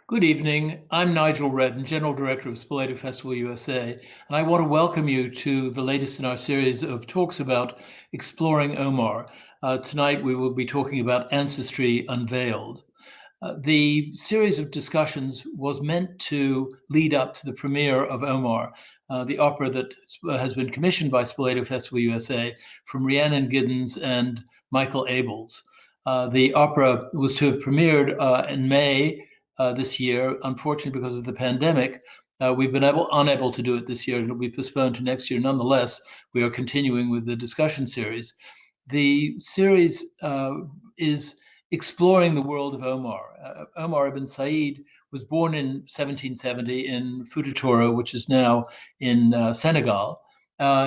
Good evening. I'm Nigel Redden, General Director of Spoleto Festival USA, and I want to welcome you to the latest in our series of talks about Exploring Omar. Tonight we will be talking about Ancestry, Unveiled. The series of discussions was meant to lead up to the premiere of Omar, the opera that has been commissioned by Spoleto Festival USA from Rhiannon Giddens and Michael Abels. The opera was to have premiered in May this year. Unfortunately, because of the pandemic, we've been unable to do it this year. It'll be postponed to next year. Nonetheless, we are continuing with the discussion series. The series is exploring the world of Omar. Omar Ibn Said was born in 1770 in Futatoro, which is now in Senegal.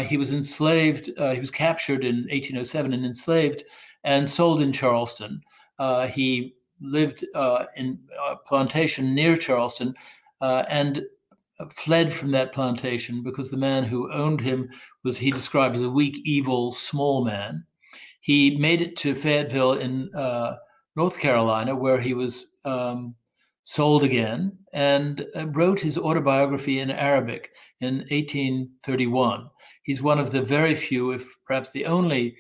He was enslaved. He was captured in 1807 and enslaved and sold in Charleston. He lived in a plantation near Charleston and fled from that plantation because the man who owned him was, he described as a weak, evil, small man. He made it to Fayetteville in North Carolina, where he was sold again, and wrote his autobiography in Arabic in 1831. He's one of the very few, if perhaps the only,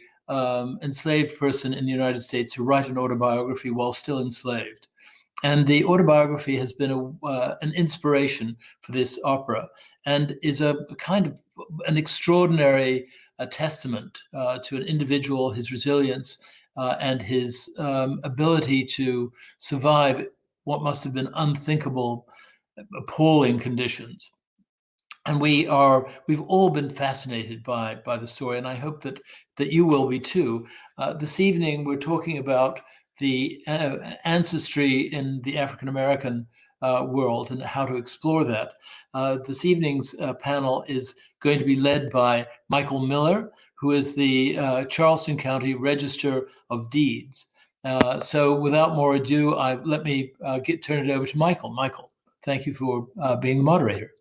enslaved person in the United States to write an autobiography while still enslaved. And the autobiography has been an inspiration for this opera, and is a kind of an extraordinary testament to an individual, his resilience, and his ability to survive what must have been unthinkable, appalling conditions. And we've all been fascinated by the story, and I hope that you will be too. This evening, we're talking about the ancestry in the African American world and how to explore that. This evening's panel is going to be led by Michael Miller, who is the Charleston County Register of Deeds. So without more ado, let me turn it over to Michael. Michael, thank you for being the moderator.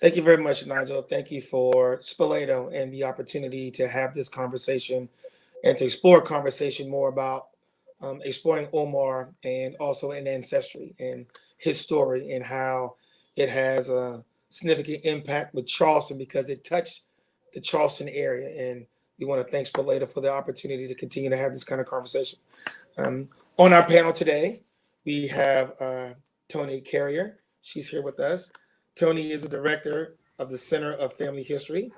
Thank you very much, Nigel. Thank you for Spoleto and the opportunity to have this conversation and to explore a conversation more about exploring Omar and also in Ancestry and his story and how it has a significant impact with Charleston because it touched the Charleston area. And we want to thank Spoleto for the opportunity to continue to have this kind of conversation. On our panel today, we have Toni Carrier. She's here with us. Toni is the director of the Center of Family History.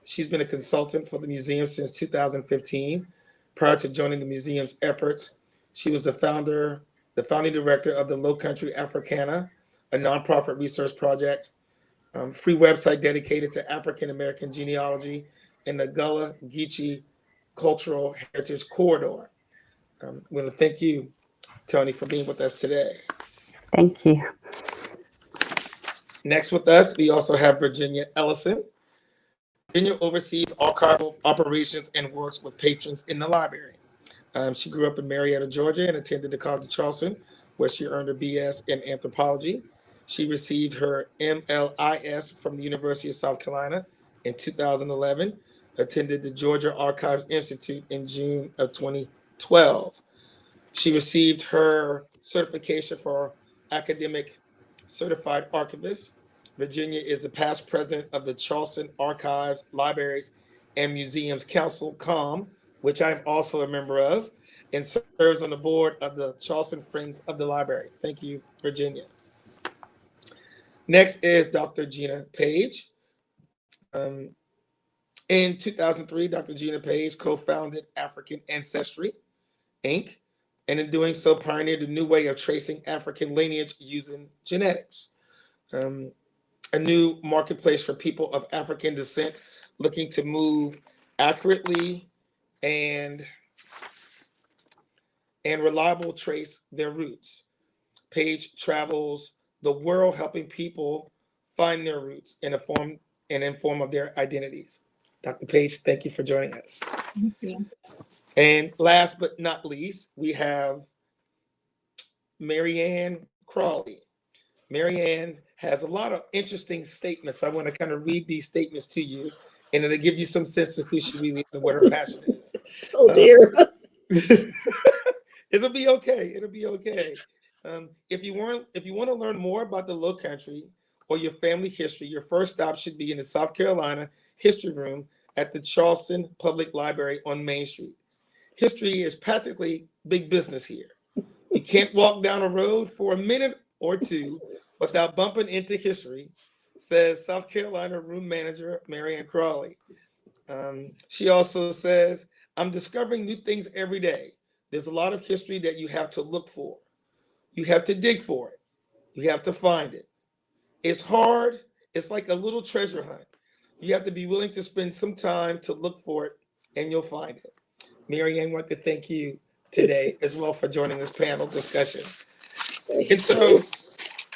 She's been a consultant for the museum since 2015. Prior to joining the museum's efforts, she was the founding director of the Lowcountry Africana, a nonprofit research project, free website dedicated to African American genealogy, and the Gullah Geechee Cultural Heritage Corridor. I'm going to thank you, Toni, for being with us today. Thank you. Next with us, we also have Virginia Ellison. Virginia oversees archival operations and works with patrons in the library. She grew up in Marietta, Georgia, and attended the College of Charleston, where she earned her BS in anthropology. She received her MLIS from the University of South Carolina in 2011, attended the Georgia Archives Institute in June of 2012. She received her certification for academic certified archivist. Virginia is the past president of the Charleston Archives, Libraries, and Museums Council, COM, which I'm also a member of, and serves on the board of the Charleston Friends of the Library. Thank you, Virginia. Next is Dr. Gina Paige. In 2003, Dr. Gina Paige co-founded African Ancestry, Inc., and in doing so pioneered a new way of tracing African lineage using genetics. A new marketplace for people of African descent looking to move accurately and reliable trace their roots. Paige travels the world helping people find their roots and inform of their identities. Dr. Paige, thank you for joining us. Thank you. And last but not least, we have Marianne Cawley. Marianne has a lot of interesting statements. I want to kind of read these statements to you, and it'll give you some sense of who she really is and what her passion is. Oh dear. It'll be okay. It'll be okay. If you want to learn more about the Lowcountry or your family history, your first stop should be in the South Carolina History Room at the Charleston Public Library on Main Street. History is practically big business here. You can't walk down a road for a minute or two without bumping into history, says South Carolina Room Manager Marianne Cawley. She also says, I'm discovering new things every day. There's a lot of history that you have to look for. You have to dig for it. You have to find it. It's hard. It's like a little treasure hunt. You have to be willing to spend some time to look for it, and you'll find it. Marianne, I want to thank you today as well for joining this panel discussion.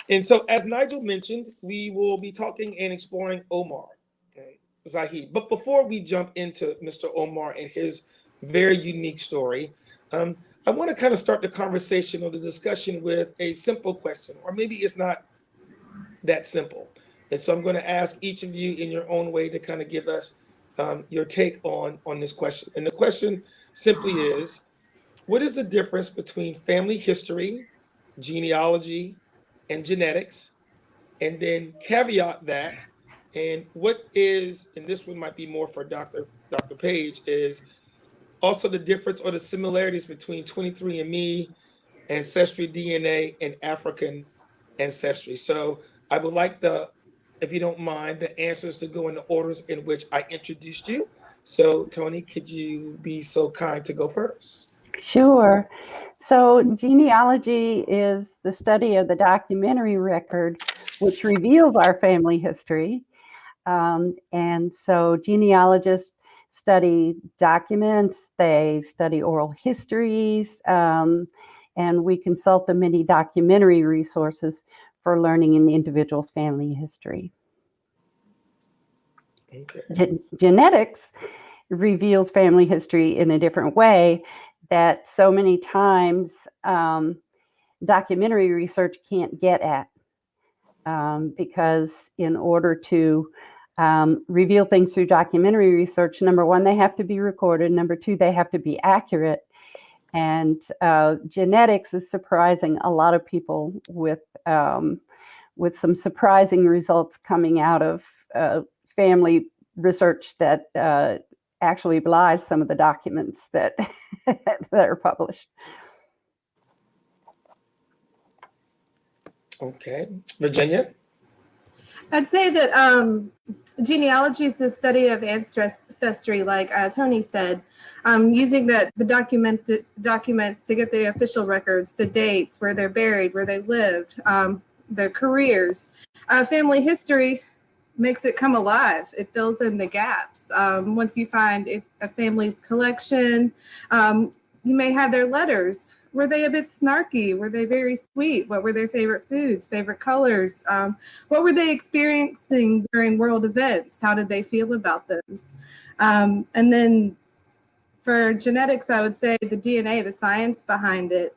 And so, as Nigel mentioned, we will be talking and exploring Omar Zahid. But before we jump into Mr. Omar and his very unique story, I want to kind of start the conversation or the discussion with a simple question, or maybe it's not that simple. And so I'm going to ask each of you in your own way to kind of give us your take on this question. And the question simply is, what is the difference between family history, genealogy, and genetics? And then caveat that, and what is, and this one might be more for Dr. Paige, is also the difference or the similarities between 23andMe, Ancestry DNA, and African ancestry. So I would like if you don't mind, the answers to go in the orders in which I introduced you. So Toni, could you be so kind to go first? Sure. So genealogy is the study of the documentary record, which reveals our family history. And so genealogists study documents, they study oral histories, and we consult the many documentary resources for learning in the individual's family history. Okay. Genetics reveals family history in a different way that so many times documentary research can't get at, because in order to reveal things through documentary research, number one, they have to be recorded. Number two, they have to be accurate. And genetics is surprising a lot of people with some surprising results coming out of family research that actually belies some of the documents that that are published. Okay, Virginia? I'd say that genealogy is the study of ancestry, like Toni said, using the documents to get the official records, the dates, where they're buried, where they lived, their careers. Family history makes it come alive. It fills in the gaps. Once you find a family's collection, you may have their letters. Were they a bit snarky? Were they very sweet? What were their favorite foods, favorite colors? What were they experiencing during world events? How did they feel about those? And then for genetics, I would say the DNA, the science behind it,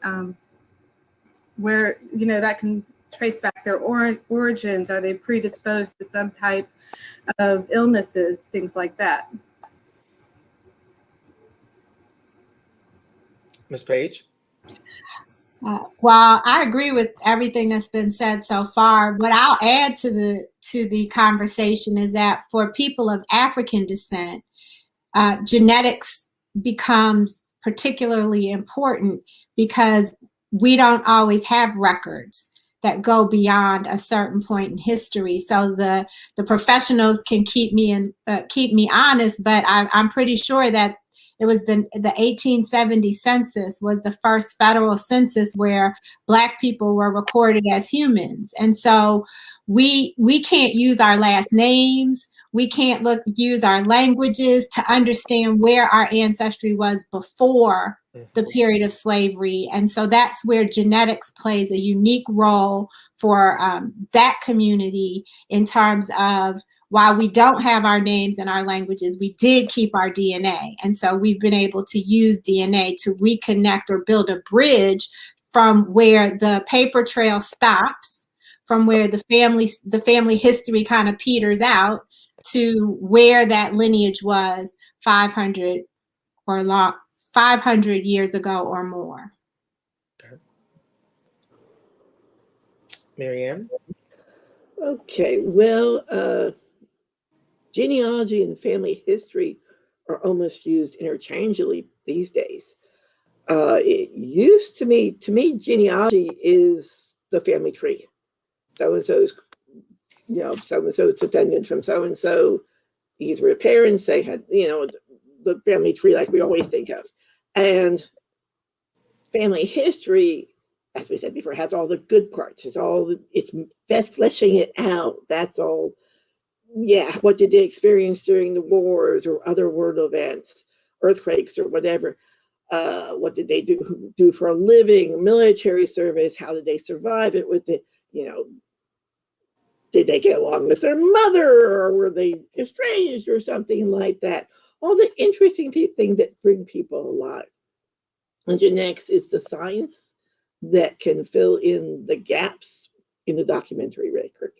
where, that can trace back their origins. Are they predisposed to some type of illnesses, things like that? Ms. Paige? Well, I agree with everything that's been said so far. What I'll add to the conversation is that for people of African descent, genetics becomes particularly important because we don't always have records that go beyond a certain point in history. So the professionals can keep me honest, but I'm pretty sure that it was the 1870 census was the first federal census where Black people were recorded as humans. And so we can't use our last names. We can't use our languages to understand where our ancestry was before the period of slavery. And so that's where genetics plays a unique role for that community in terms of, while we don't have our names and our languages, we did keep our DNA. And so we've been able to use DNA to reconnect or build a bridge from where the paper trail stops, from where the family history kind of peters out, to where that lineage was 500 years ago or more. Marianne? Okay, well, genealogy and family history are almost used interchangeably these days. It used to me, genealogy is the family tree. So-and-so's, so-and-so's descended from so-and-so. These were parents, they had, the family tree like we always think of. And family history, as we said before, has all the good parts. It's best fleshing it out. That's all. Yeah, what did they experience during the wars or other world events, earthquakes or whatever? What did they do for a living, military service? How did they survive it? Did they get along with their mother, or were they estranged or something like that? All the interesting things that bring people alive. And genetics is the science that can fill in the gaps in the documentary record.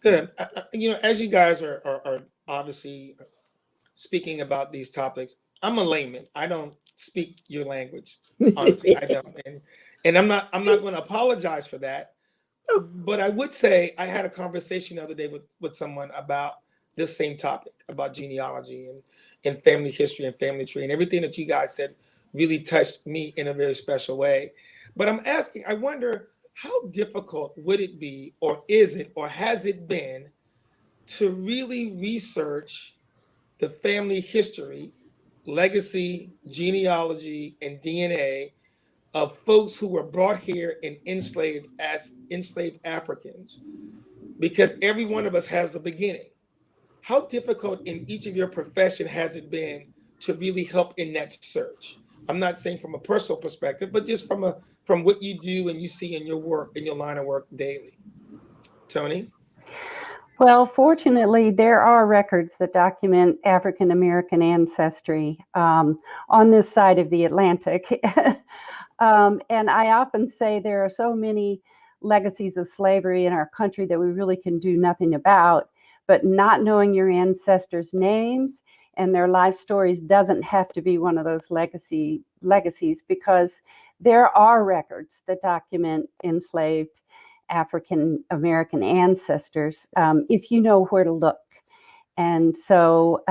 Good. As you guys are obviously speaking about these topics, I'm a layman. I don't speak your language. Honestly, I don't. And I'm not going to apologize for that. But I would say I had a conversation the other day with someone about this same topic, about genealogy and family history and family tree, and everything that you guys said really touched me in a very special way. But I wonder, how difficult would it be, or is it, or has it been, to really research the family history, legacy, genealogy, and DNA of folks who were brought here and enslaved as enslaved Africans? Because every one of us has a beginning. How difficult in each of your profession has it been to really help in that search? I'm not saying from a personal perspective, but just from what you do and you see in your work, in your line of work daily. Toni? Well, fortunately, there are records that document African American ancestry on this side of the Atlantic. And I often say there are so many legacies of slavery in our country that we really can do nothing about, but not knowing your ancestors' names and their life stories doesn't have to be one of those legacies, because there are records that document enslaved African American ancestors if you know where to look. And so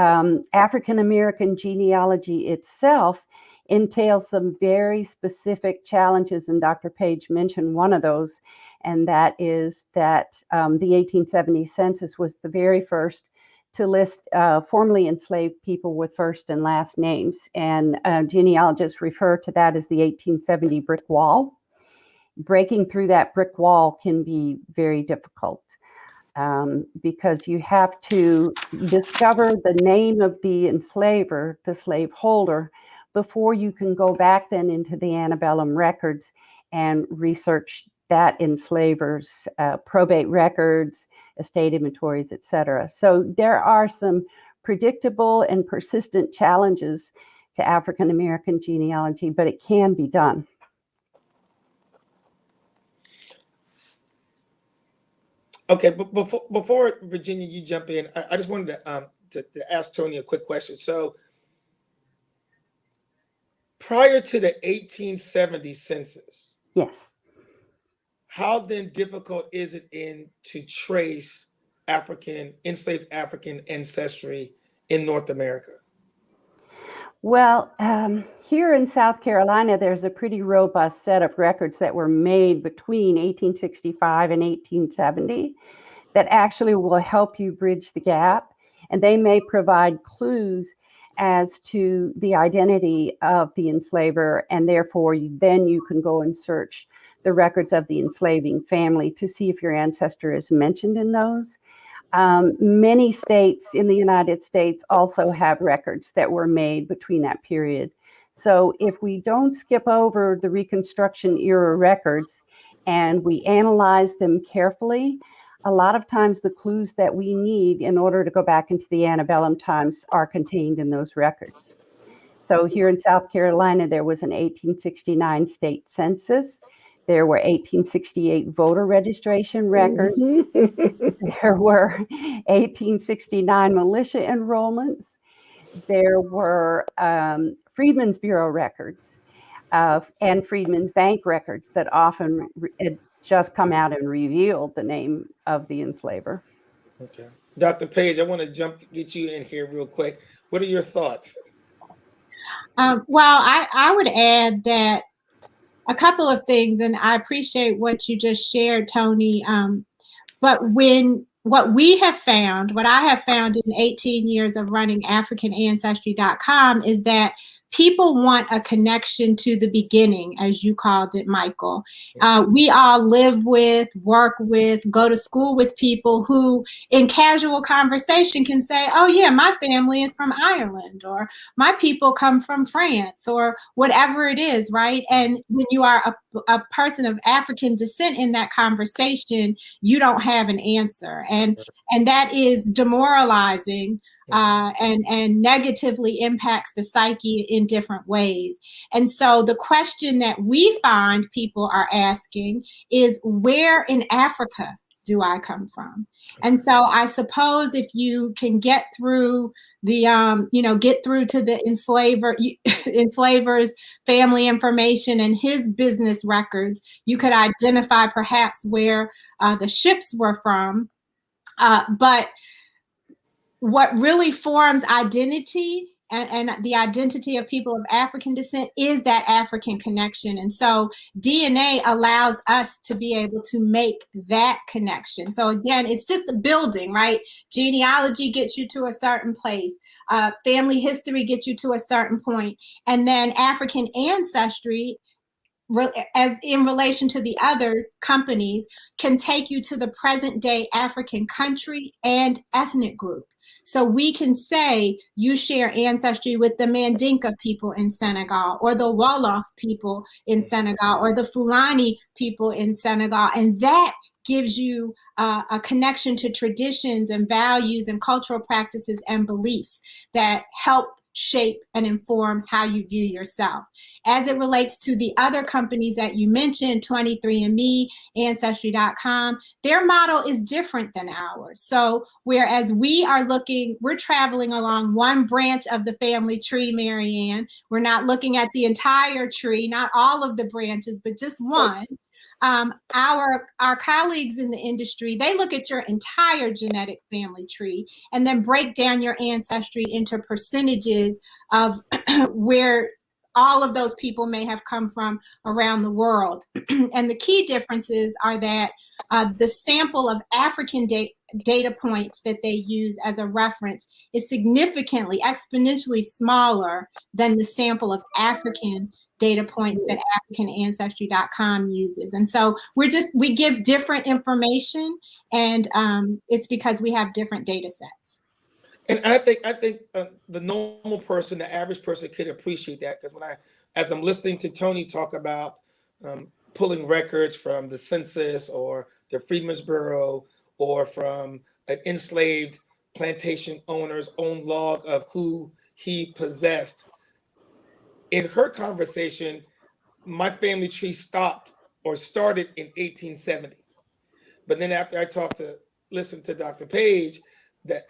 African American genealogy itself entails some very specific challenges, and Dr. Paige mentioned one of those, and that is that the 1870 census was the very first to list formerly enslaved people with first and last names, and genealogists refer to that as the 1870 brick wall. Breaking through that brick wall can be very difficult because you have to discover the name of the enslaver, the slaveholder, before you can go back then into the antebellum records and research that enslaver's probate records, estate inventories, etc. So there are some predictable and persistent challenges to African American genealogy, but it can be done. Okay, but before Virginia, you jump in, I just wanted to ask Toni a quick question. So prior to the 1870 census, Yes. how then difficult is it to trace enslaved African ancestry in North America? Well, here in South Carolina, there's a pretty robust set of records that were made between 1865 and 1870 that actually will help you bridge the gap. And they may provide clues as to the identity of the enslaver. And therefore, then you can go and search the records of the enslaving family to see if your ancestor is mentioned in those. Many states in the United States also have records that were made between that period. So if we don't skip over the Reconstruction era records and we analyze them carefully, a lot of times the clues that we need in order to go back into the antebellum times are contained in those records. So here in South Carolina, there was an 1869 state census. There were 1868 voter registration records. There were 1869 militia enrollments. There were Freedmen's Bureau records. and Freedmen's Bank records that often had just come out and revealed the name of the enslaver. Okay. Dr. Paige, I want to get you in here real quick. What are your thoughts? Well, I would add that a couple of things, and I appreciate what you just shared, Toni. But what I have found in 18 years of running AfricanAncestry.com is that people want a connection to the beginning, as you called it, Michael. We all live with, work with, go to school with people who in casual conversation can say, oh yeah, my family is from Ireland, or my people come from France, or whatever it is, right? And when you are a person of African descent in that conversation, you don't have an answer. And that is demoralizing. And negatively impacts the psyche in different ways. And so the question that we find people are asking is, where in Africa do I come from? And so I suppose if you can get through the, get through to the enslaver's family information and his business records, you could identify perhaps where the ships were from. But what really forms identity and the identity of people of African descent is that African connection. And so DNA allows us to be able to make that connection. So again, it's just a building, right? Genealogy gets you to a certain place. Family history gets you to a certain point. And then African ancestry, as in relation to the others companies, can take you to the present day African country and ethnic group. So we can say you share ancestry with the Mandinka people in Senegal, or the Wolof people in Senegal, or the Fulani people in Senegal. And that gives you a connection to traditions and values and cultural practices and beliefs that help shape and inform how you view yourself. As it relates to the other companies that you mentioned, 23andMe, Ancestry.com, their model is different than ours. So whereas we're traveling along one branch of the family tree, Marianne, we're not looking at the entire tree, not all of the branches, but just one. Our colleagues in the industry, they look at your entire genetic family tree and then break down your ancestry into percentages of where all of those people may have come from around the world. And the key differences are that the sample of African data points that they use as a reference is significantly, exponentially smaller than the sample of African data points that AfricanAncestry.com uses. And so we give different information, and it's because we have different data sets. And I think the normal person, the average person, could appreciate that, because as I'm listening to Toni talk about pulling records from the census or the Freedmen's Bureau, or from an enslaved plantation owner's own log of who he possessed, in her conversation, my family tree started in 1870. But then after I listened to Dr. Paige, the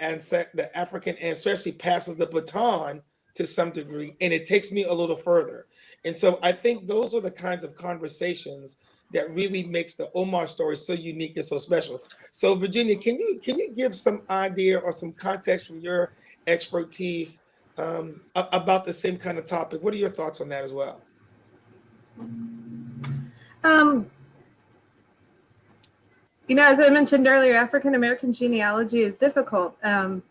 African ancestry passes the baton to some degree, and it takes me a little further. And so I think those are the kinds of conversations that really makes the Omar story so unique and so special. So Virginia, can you give some idea or some context from your expertise about the same kind of topic? What are your thoughts on that as well? As I mentioned earlier, African American genealogy is difficult. And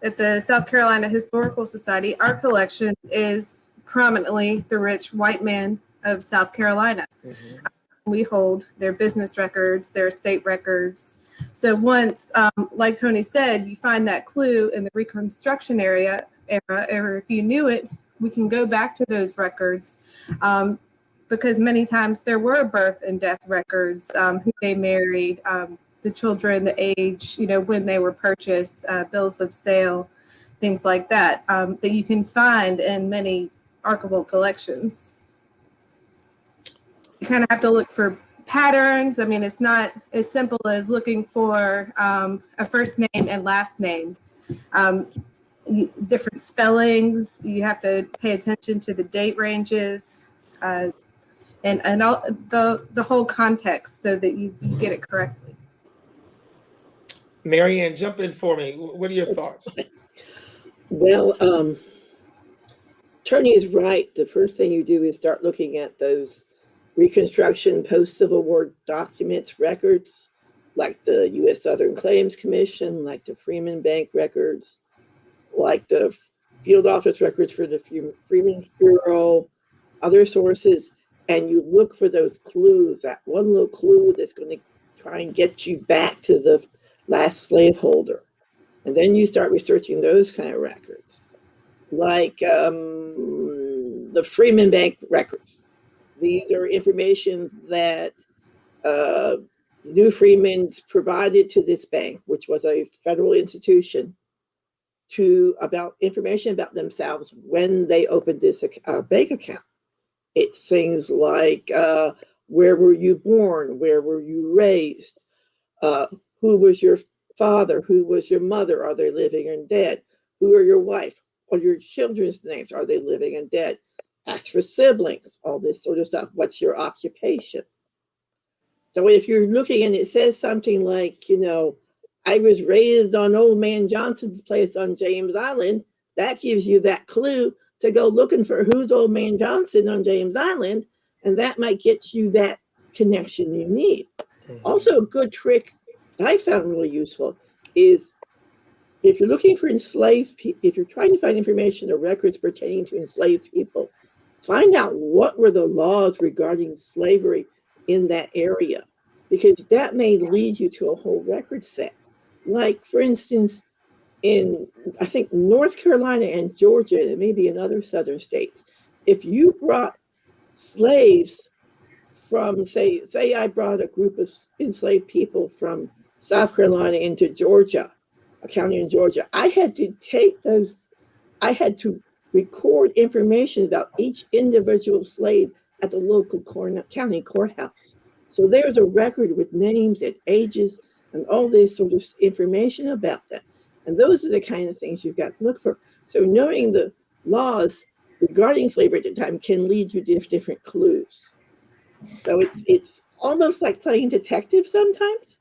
at the South Carolina Historical Society, our collection is prominently the rich white man of South Carolina. Mm-hmm. We hold their business records, their estate records. So once, like Toni said, you find that clue in the Reconstruction era, or if you knew it, we can go back to those records, because many times there were birth and death records, who they married, the children, the age, when they were purchased, bills of sale, things like that, that you can find in many archival collections. You kind of have to look for patterns. I mean, it's not as simple as looking for a first name and last name. Different spellings, you have to pay attention to the date ranges. and all the whole context so that you get it correctly. Marianne, jump in for me. What are your thoughts? Well, Toni is right. The first thing you do is start looking at those Reconstruction post-Civil War documents, records, like the U.S. Southern Claims Commission, like the Freeman Bank records, like the field office records for the Freeman Bureau, other sources, and you look for those clues, that one little clue that's going to try and get you back to the last slaveholder. And then you start researching those kind of records, like the Freeman Bank records. These are information that New Freemans provided to this bank, which was a federal institution, about information about themselves when they opened this bank account. It's things like where were you born, where were you raised, who was your father, who was your mother, are they living and dead, who are your wife, or your children's names, are they living and dead. Ask for siblings, all this sort of stuff. What's your occupation? So if you're looking and it says something like, I was raised on Old Man Johnson's place on James Island, that gives you that clue to go looking for who's Old Man Johnson on James Island, and that might get you that connection you need. Also, a good trick I found really useful is if you're looking for enslaved people, if you're trying to find information or records pertaining to enslaved people, find out what were the laws regarding slavery in that area, because that may lead you to a whole record set. Like, for instance, in, I think, North Carolina and Georgia, and maybe in other southern states, if you brought slaves from, say I brought a group of enslaved people from South Carolina into Georgia, a county in Georgia, I had to record information about each individual slave at the local county courthouse. So there's a record with names and ages and all this sort of information about them. And those are the kind of things you've got to look for. So knowing the laws regarding slavery at the time can lead you to different clues. So it's almost like playing detective sometimes.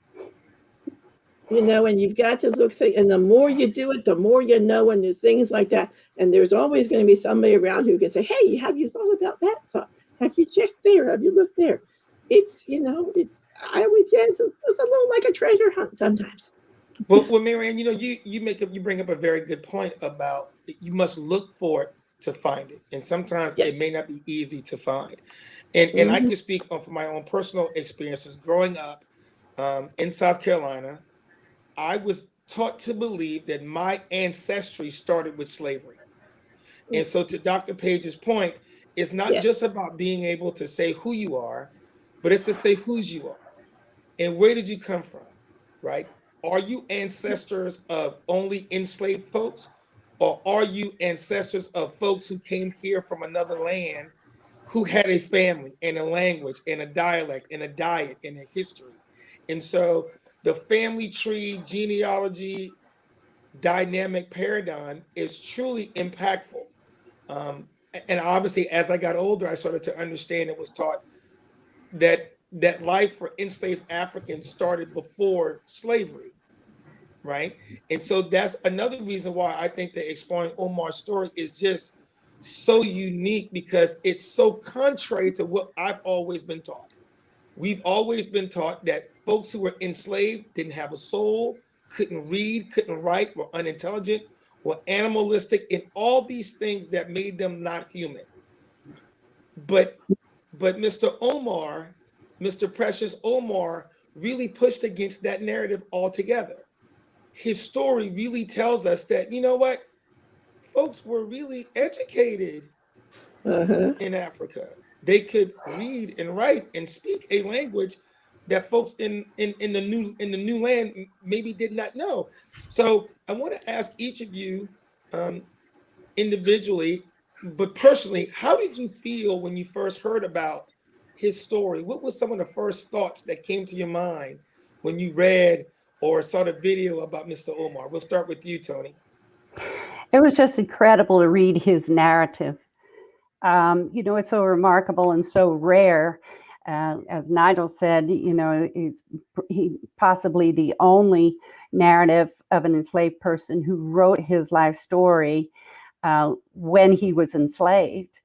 And you've got to look, and the more you do it, the more you know, and there's things like that. And there's always going to be somebody around who can say, hey, have you thought about that thought? Have you checked there? Have you looked there? I always say it's a little like a treasure hunt sometimes. Well, Marianne, you bring up a very good point about you must look for it to find it. And sometimes it may not be easy to find. And I can speak from my own personal experiences growing up in South Carolina. I was taught to believe that my ancestry started with slavery. And so to Dr. Paige's point, it's not just about being able to say who you are, but it's to say whose you are. And where did you come from, right? Are you ancestors of only enslaved folks? Or are you ancestors of folks who came here from another land who had a family and a language and a dialect and a diet and a history? And so the family tree genealogy dynamic paradigm is truly impactful. And obviously, as I got older, I started to understand and was taught that life for enslaved Africans started before slavery, right? And so that's another reason why I think that Exploring Omar's story is just so unique, because it's so contrary to what I've always been taught. We've always been taught that folks who were enslaved didn't have a soul, couldn't read, couldn't write, were unintelligent, were animalistic, and all these things that made them not human. But Mr. Omar, Mr. Precious Omar, really pushed against that narrative altogether. His story really tells us that, you know what, folks were really educated in Africa. They could read and write and speak a language that folks in the new land maybe did not know. So I want to ask each of you individually, but personally, how did you feel when you first heard about his story? What was some of the first thoughts that came to your mind when you read or saw the video about Mr. Omar? We'll start with you, Toni. It was just incredible to read his narrative. It's so remarkable and so rare. As Nigel said, it's possibly the only narrative of an enslaved person who wrote his life story when he was enslaved.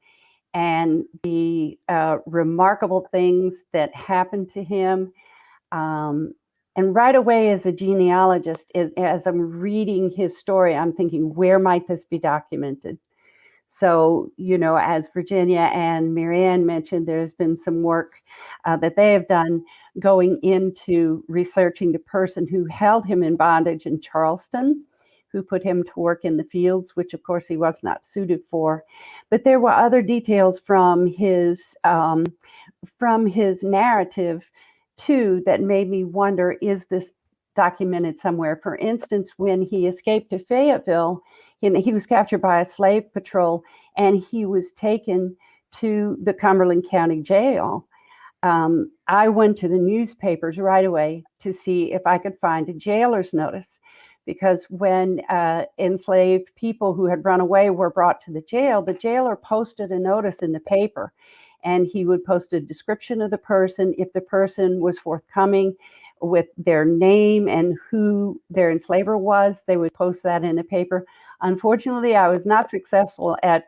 And the remarkable things that happened to him. And right away, as a genealogist, as I'm reading his story, I'm thinking, where might this be documented? So, as Virginia and Marianne mentioned, there's been some work that they have done going into researching the person who held him in bondage in Charleston, who put him to work in the fields, which of course he was not suited for. But there were other details from his narrative too that made me wonder, is this documented somewhere? For instance, when he escaped to Fayetteville, he was captured by a slave patrol and he was taken to the Cumberland County Jail. I went to the newspapers right away to see if I could find a jailer's notice, because when enslaved people who had run away were brought to the jailer posted a notice in the paper, and he would post a description of the person. If the person was forthcoming with their name and who their enslaver was, they would post that in the paper. Unfortunately, I was not successful at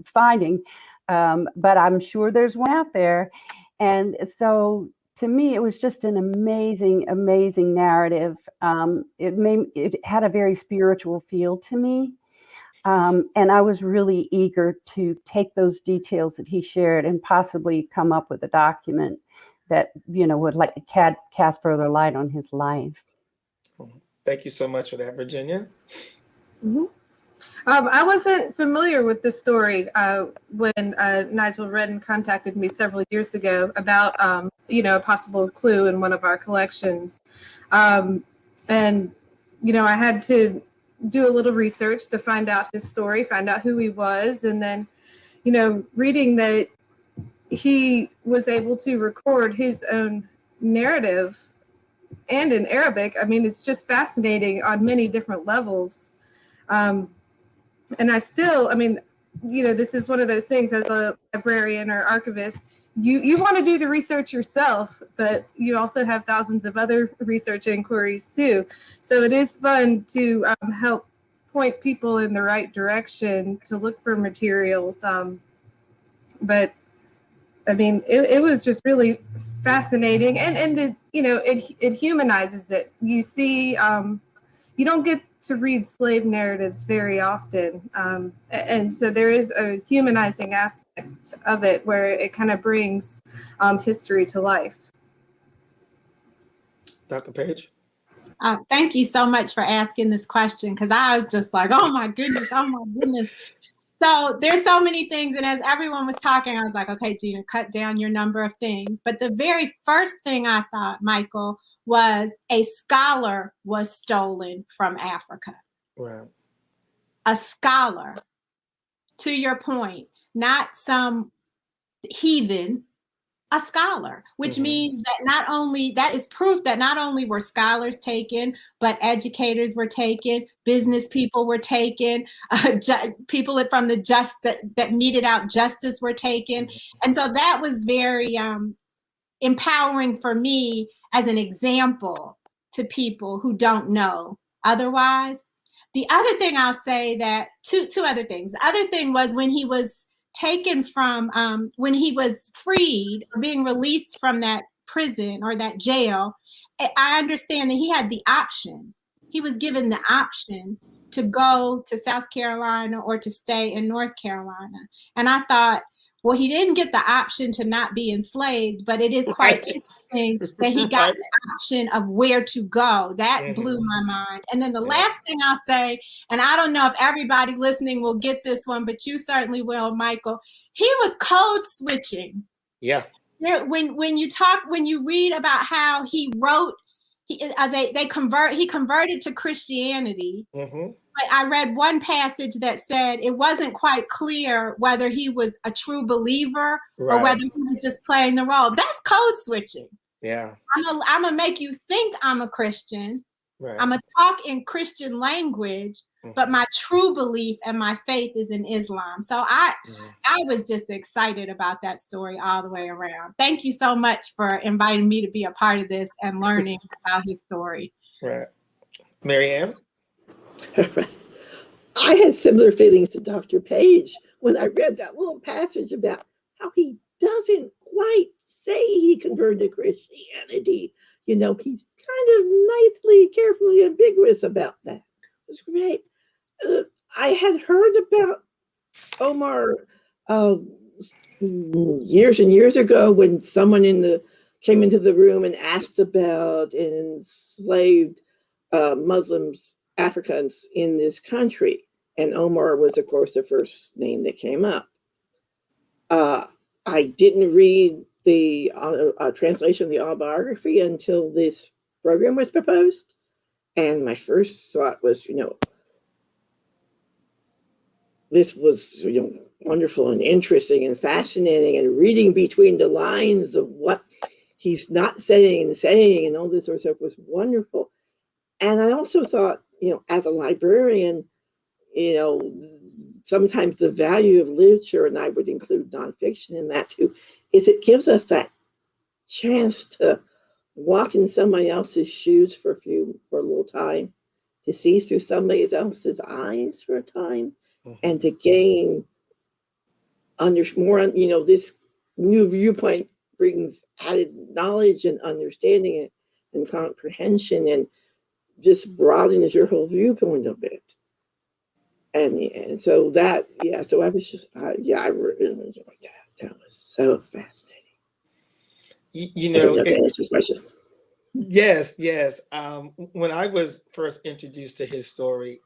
finding, but I'm sure there's one out there. And so to me, it was just an amazing, amazing narrative. It had a very spiritual feel to me. And I was really eager to take those details that he shared and possibly come up with a document that, would cast further light on his life. Thank you so much for that, Virginia. Mm-hmm. I wasn't familiar with this story when Nigel Redden contacted me several years ago about, a possible clue in one of our collections. And, I had to do a little research to find out his story, find out who he was, and then, reading that he was able to record his own narrative and in Arabic. I mean, it's just fascinating on many different levels. And I still, this is one of those things as a librarian or archivist, you want to do the research yourself, but you also have thousands of other research inquiries too. So it is fun to help point people in the right direction to look for materials. But it was just really fascinating, and it humanizes it. You see, you don't get to read slave narratives very often, and so there is a humanizing aspect of it where it kind of brings history to life. Dr. Paige? Thank you so much for asking this question, because I was just like, oh my goodness. So there's so many things. And as everyone was talking, I was like, okay, Gina, cut down your number of things. But the very first thing I thought, Michael, was a scholar was stolen from Africa. Wow. A scholar, to your point, not some heathen, a scholar, which means that that is proof that not only were scholars taken, but educators were taken, business people were taken, people from the that meted out justice were taken. And so that was very empowering for me as an example to people who don't know otherwise. The other thing I'll say that two other things. The other thing was when he was taken from, when he was freed or being released from that prison or that jail, I understand that he had the option. He was given the option to go to South Carolina or to stay in North Carolina. And I thought, well, he didn't get the option to not be enslaved, but it is quite interesting that he got the option of where to go. That blew my mind. And then the last thing I'll say, and I don't know if everybody listening will get this one, but you certainly will, Michael. He was code switching. Yeah. When you read about how he wrote, he converted to Christianity. But I read one passage that said it wasn't quite clear whether he was a true believer or whether he was just playing the role. That's code switching. Yeah. I'm gonna make you think I'm a Christian. I'm gonna talk in Christian language, but my true belief and my faith is in Islam. So I was just excited about that story all the way around. Thank you so much for inviting me to be a part of this and learning about his story. Right. Marianne? I had similar feelings to Dr. Paige when I read that little passage about how he doesn't quite say he converted to Christianity. You know, he's kind of nicely, carefully ambiguous about that. It was great. I had heard about Omar years and years ago when someone came into the room and asked about enslaved Muslims, Africans in this country. And Omar was, of course, the first name that came up. I didn't read the translation of the autobiography until this program was proposed. And my first thought was, this was, wonderful and interesting and fascinating, and reading between the lines of what he's not saying and all this sort of stuff was wonderful. And I also thought, as a librarian, sometimes the value of literature, and I would include nonfiction in that too, is it gives us that chance to walk in somebody else's shoes for a little time, to see through somebody else's eyes for a time, and to gain more. This new viewpoint brings added knowledge and understanding and comprehension, and just broadens your whole viewpoint a bit. And so that, so I was just, I really enjoyed that. That was so fascinating. Yes. When I was first introduced to his story,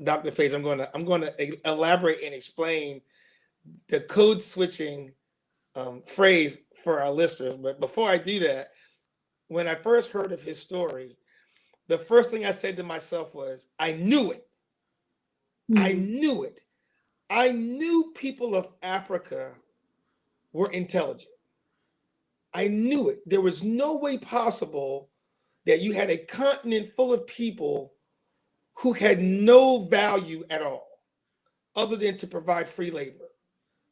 Dr. Paige, I'm going to elaborate and explain the code switching phrase for our listeners. But before I do that, when I first heard of his story, the first thing I said to myself was, I knew it. I knew it. I knew people of Africa were intelligent. I knew it. There was no way possible that you had a continent full of people who had no value at all, other than to provide free labor.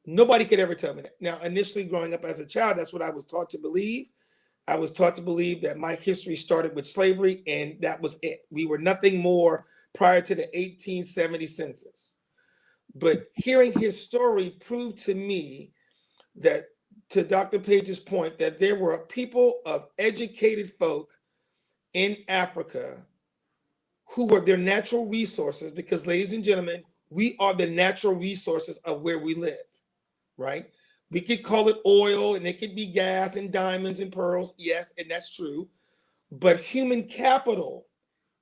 Nobody could ever tell me that. Now, initially growing up as a child, that's what I was taught to believe. I was taught to believe that my history started with slavery, and that was it. We were nothing more prior to the 1870 census. But hearing his story proved to me that, to Dr. Paige's point, that there were people of educated folk in Africa who were their natural resources, because, ladies and gentlemen, we are the natural resources of where we live, right? We could call it oil, and it could be gas and diamonds and pearls. Yes, and that's true. But human capital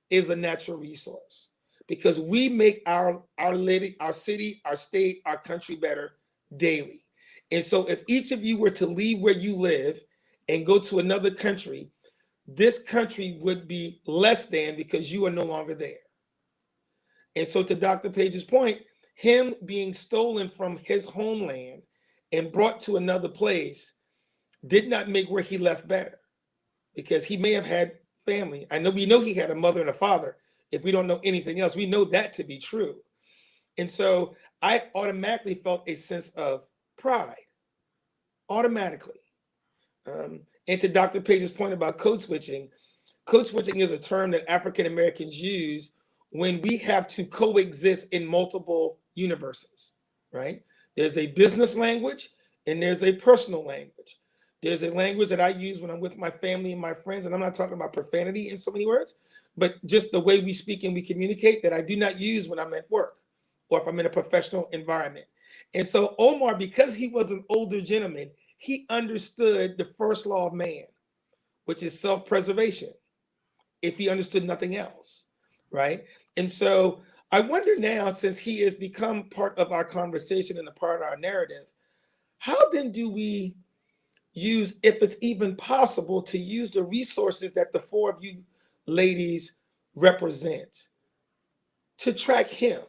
is a natural resource, because we make our city, our state, our country better daily. And so if each of you were to leave where you live and go to another country, this country would be less than, because you are no longer there. And so, to Dr. Paige's point, him being stolen from his homeland and brought to another place did not make where he left better, because he may have had family. We know he had a mother and a father. If we don't know anything else, we know that to be true. And so I automatically felt a sense of pride, automatically. And to Dr. Paige's point about code switching is a term that African Americans use when we have to coexist in multiple universes, right? There's a business language and there's a personal language. There's a language that I use when I'm with my family and my friends, and I'm not talking about profanity in so many words, but just the way we speak and we communicate, that I do not use when I'm at work or if I'm in a professional environment. And so Omar, because he was an older gentleman, he understood the first law of man, which is self-preservation, if he understood nothing else, right? And so I wonder now, since he has become part of our conversation and a part of our narrative, how then do we use, if it's even possible, to use the resources that the four of you ladies represent to track him,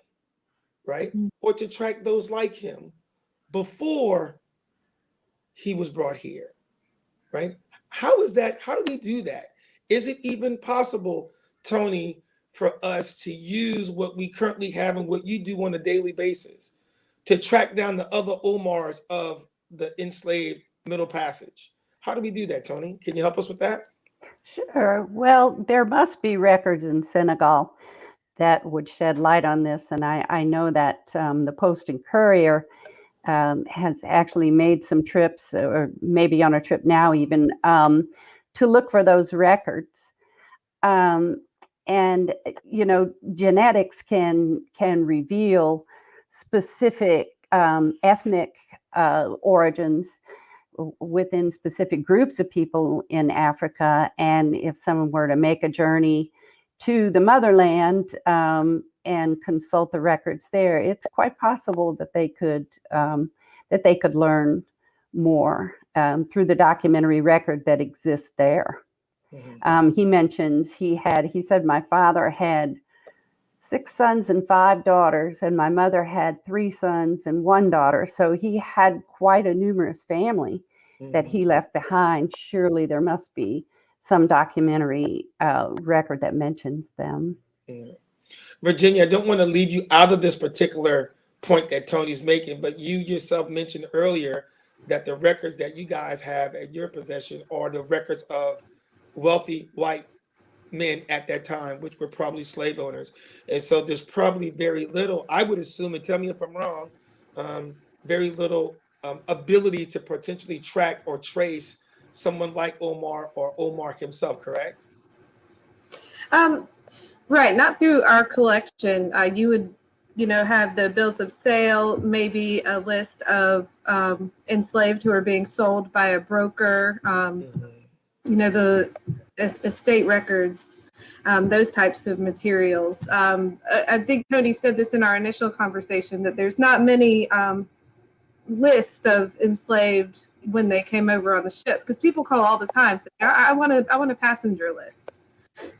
right? Or to track those like him before he was brought here, right? How is that? How do we do that? Is it even possible, Toni, for us to use what we currently have and what you do on a daily basis to track down the other Omars of the enslaved Middle Passage? How do we do that, Toni? Can you help us with that? Sure. Well, there must be records in Senegal that would shed light on this. And I know that the Post and Courier has actually made some trips, or maybe on a trip now even, to look for those records. And, you know, genetics can reveal specific ethnic origins within specific groups of people in Africa. And if someone were to make a journey to the motherland and consult the records there, it's quite possible that they could learn more through the documentary record that exists there. Mm-hmm. He mentions he said, my father had 6 sons and 5 daughters, and my mother had 3 sons and 1 daughter. So he had quite a numerous family that he left behind. Surely there must be some documentary record that mentions them. Yeah. Virginia, I don't want to leave you out of this particular point that Toni's making, but you yourself mentioned earlier that the records that you guys have at your possession are the records of wealthy white men at that time, which were probably slave owners. And so there's probably very little, I would assume, and tell me if I'm wrong, very little ability to potentially track or trace someone like Omar or Omar himself, correct? Right, not through our collection. You would, you know, have the bills of sale, maybe a list of enslaved who are being sold by a broker, you know, the estate records, those types of materials. I think Toni said this in our initial conversation, that there's not many lists of enslaved when they came over on the ship, because people call all the time saying, I want a passenger list.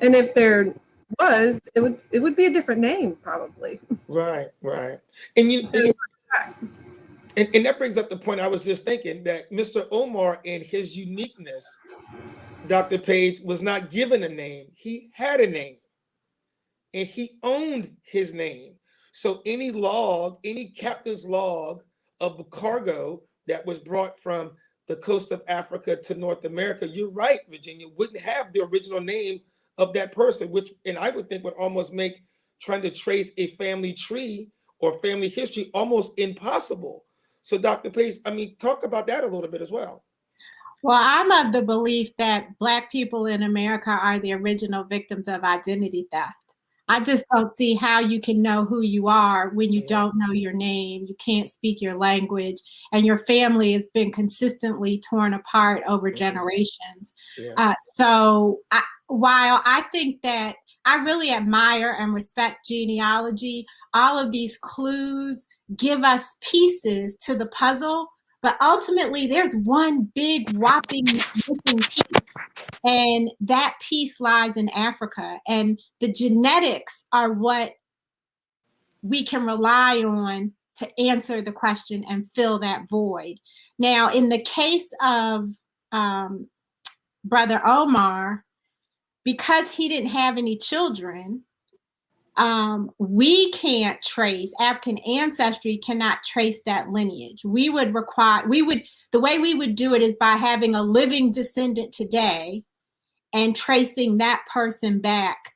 And if there was, it would be a different name probably. Right. And and that brings up the point I was just thinking, that Mr. Omar, in his uniqueness, Dr. Paige, was not given a name. He had a name, and he owned his name. So any captain's log of the cargo that was brought from the coast of Africa to North America, you're right, Virginia, wouldn't have the original name of that person, which, and I would think, would almost make trying to trace a family tree or family history almost impossible. So Dr. Paige, I mean, talk about that a little bit as well. Well, I'm of the belief that Black people in America are the original victims of identity theft. I just don't see how you can know who you are when you don't know your name, you can't speak your language, and your family has been consistently torn apart over generations. So while I think that I really admire and respect genealogy, all of these clues give us pieces to the puzzle, but ultimately there's one big whopping missing piece. And that piece lies in Africa. And the genetics are what we can rely on to answer the question and fill that void. Now, in the case of Brother Omar, because he didn't have any children, we can't trace, African Ancestry cannot trace that lineage. The way we would do it is by having a living descendant today and tracing that person back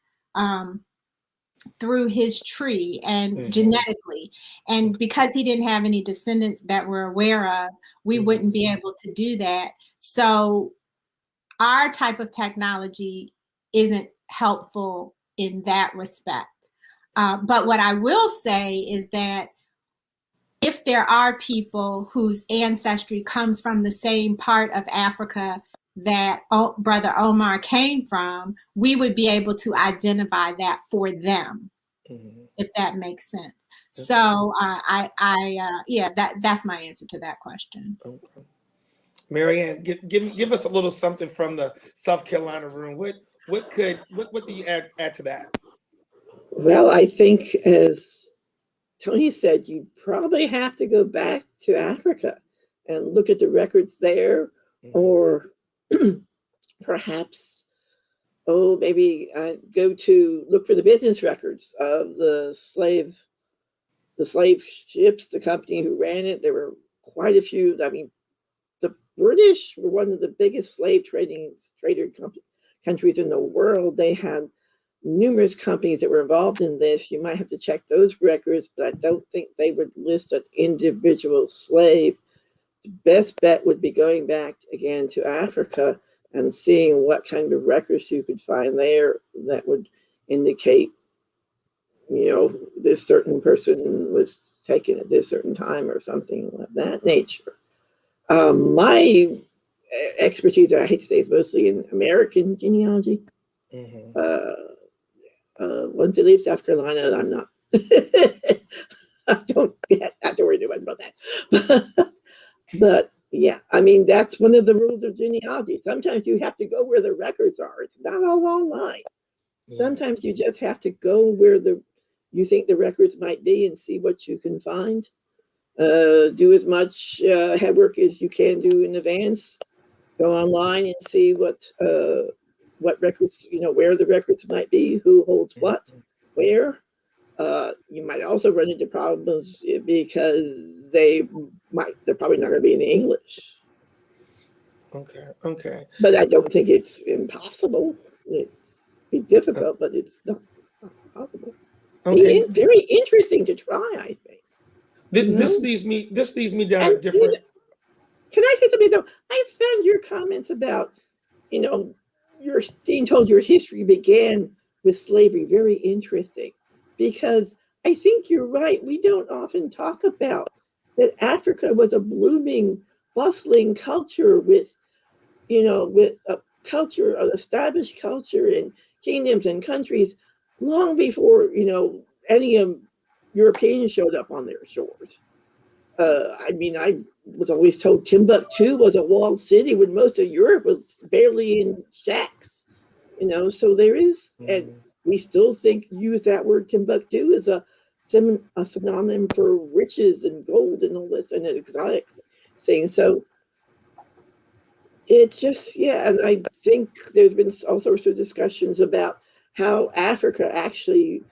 through his tree and genetically. And because he didn't have any descendants that we're aware of, we wouldn't be able to do that. So our type of technology isn't helpful in that respect. But what I will say is that if there are people whose ancestry comes from the same part of Africa that Brother Omar came from, we would be able to identify that for them, if that makes sense. So that's my answer to that question. Okay. Marianne, give us a little something from the South Carolina room. What do you add to that? Well, I think, as Toni said, you probably have to go back to Africa and look at the records there, or perhaps maybe go to look for the business records of the slave ships, the company who ran it. There were quite a few. I mean, the British were one of the biggest slave trader countries in the world. They had numerous companies that were involved in this. You might have to check those records, but I don't think they would list an individual slave. The best bet would be going back again to Africa and seeing what kind of records you could find there that would indicate, this certain person was taken at this certain time or something of that nature. My expertise, I hate to say, is mostly in American genealogy. Mm-hmm. Once I leave South Carolina, I'm not. I don't have to worry too much about that. But yeah, I mean, that's one of the rules of genealogy. Sometimes you have to go where the records are. It's not all online. Yeah. Sometimes you just have to go where you think the records might be and see what you can find. Do as much headwork as you can do in advance. Go online and see what records, where the records might be, who holds what, where. You might also run into problems because they're probably not going to be in English. Okay. But I don't think it's impossible. It's be difficult, but it's not possible. Okay. Very interesting to try, I think. This leads me down a different. Can I say something though? I found your comments about, you're being told your history began with slavery very interesting, because I think you're right. We don't often talk about that Africa was a blooming, bustling culture with a culture, an established culture in kingdoms and countries long before, any Europeans showed up on their shores. I mean, I was always told Timbuktu was a walled city when most of Europe was barely in shacks, so there is, and we still use that word Timbuktu as a synonym for riches and gold and all this and an exotic thing. So it's just, and I think there's been all sorts of discussions about how Africa actually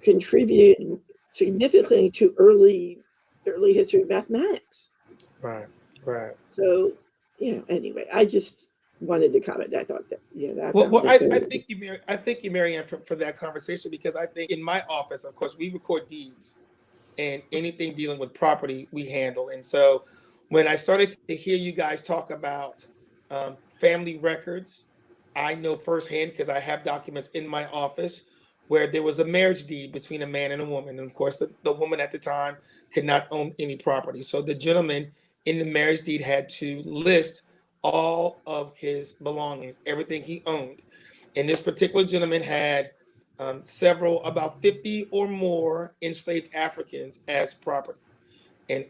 contributed significantly to early history of mathematics. Right. So, anyway, I just wanted to comment. I thought that, I thank you, Marianne, for that conversation, because I think in my office, of course, we record deeds and anything dealing with property we handle. And so when I started to hear you guys talk about family records, I know firsthand, because I have documents in my office where there was a marriage deed between a man and a woman. And of course, the woman at the time could not own any property. So the gentleman in the marriage deed had to list all of his belongings, everything he owned. And this particular gentleman had about 50 or more enslaved Africans as property. And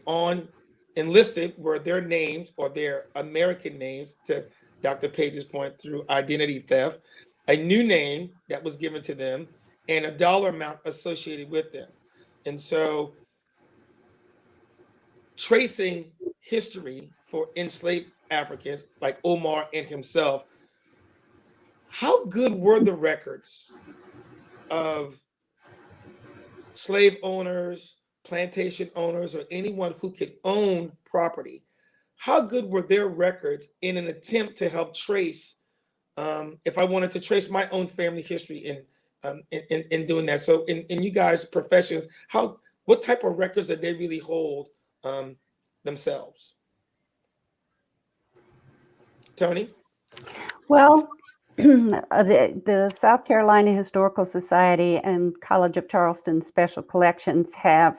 enlisted were their names, or their American names, to Dr. Paige's point, through identity theft, a new name that was given to them, and a dollar amount associated with them. And so tracing history for enslaved Africans like Omar and himself, how good were the records of slave owners, plantation owners, or anyone who could own property? How good were their records in an attempt to help trace, if I wanted to trace my own family history in doing that? So in you guys' professions, what type of records did they really hold themselves? Toni? Well, the South Carolina Historical Society and College of Charleston Special Collections have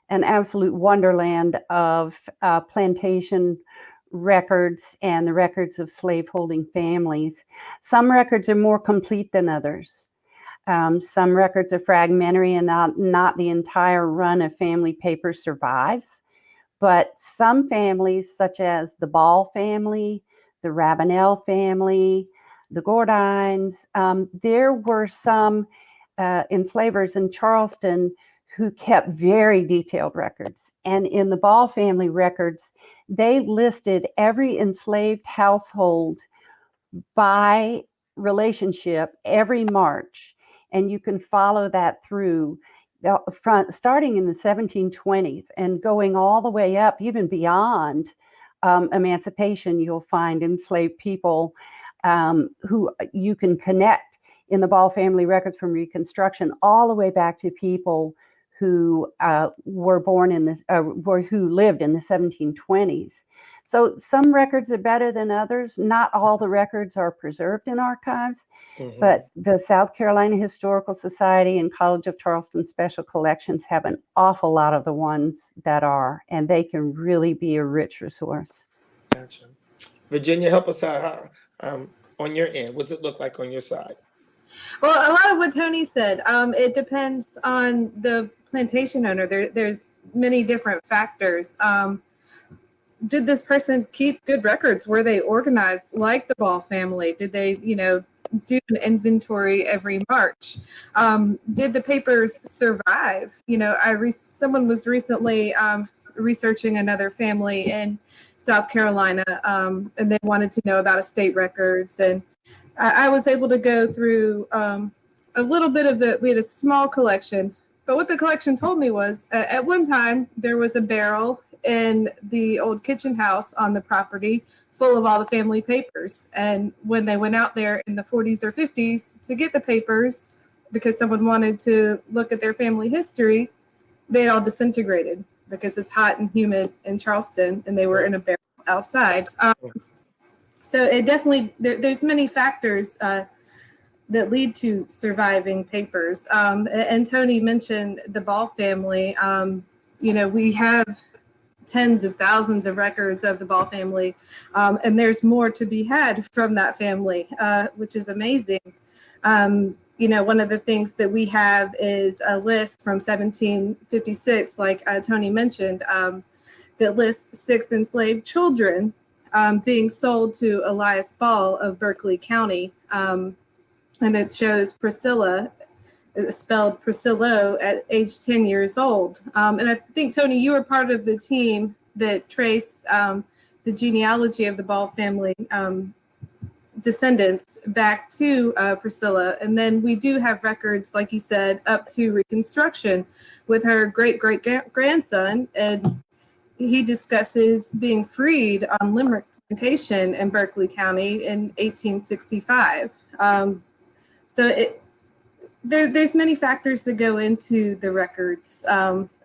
an absolute wonderland of plantation records and the records of slaveholding families. Some records are more complete than others. Some records are fragmentary and not the entire run of family papers survives. But some families, such as the Ball family, the Ravenel family, the Gordines, there were some enslavers in Charleston who kept very detailed records. And in the Ball family records, they listed every enslaved household by relationship every March, and you can follow that through starting in the 1720s and going all the way up, even beyond emancipation. You'll find enslaved people who you can connect in the Ball family records from Reconstruction all the way back to people who were born in this, who lived in the 1720s. So some records are better than others. Not all the records are preserved in archives, but the South Carolina Historical Society and College of Charleston Special Collections have an awful lot of the ones that are, and they can really be a rich resource. Gotcha. Virginia, help us out on your end. What does it look like on your side? Well, a lot of what Toni said, it depends on the plantation owner. There's many different factors. Did this person keep good records? Were they organized like the Ball family? Did they, do an inventory every March? Did the papers survive? Someone was recently researching another family in South Carolina, and they wanted to know about estate records. And I was able to go through a little bit we had a small collection, but what the collection told me was at one time there was a barrel in the old kitchen house on the property full of all the family papers. And when they went out there in the 40s or 50s to get the papers, because someone wanted to look at their family history, they had all disintegrated because it's hot and humid in Charleston, and they were in a barrel outside. So it definitely, there's many factors that lead to surviving papers. And Toni mentioned the Ball family. We have tens of thousands of records of the Ball family, and there's more to be had from that family, which is amazing. One of the things that we have is a list from 1756, like Toni mentioned, that lists 6 enslaved children being sold to Elias Ball of Berkeley County. And it shows Priscilla, spelled Priscillo, at age 10 years old. And I think, Toni, you were part of the team that traced the genealogy of the Ball family descendants back to Priscilla. And then we do have records, like you said, up to Reconstruction with her great-great-grandson. And he discusses being freed on Limerick Plantation in Berkeley County in 1865. There's many factors that go into the records.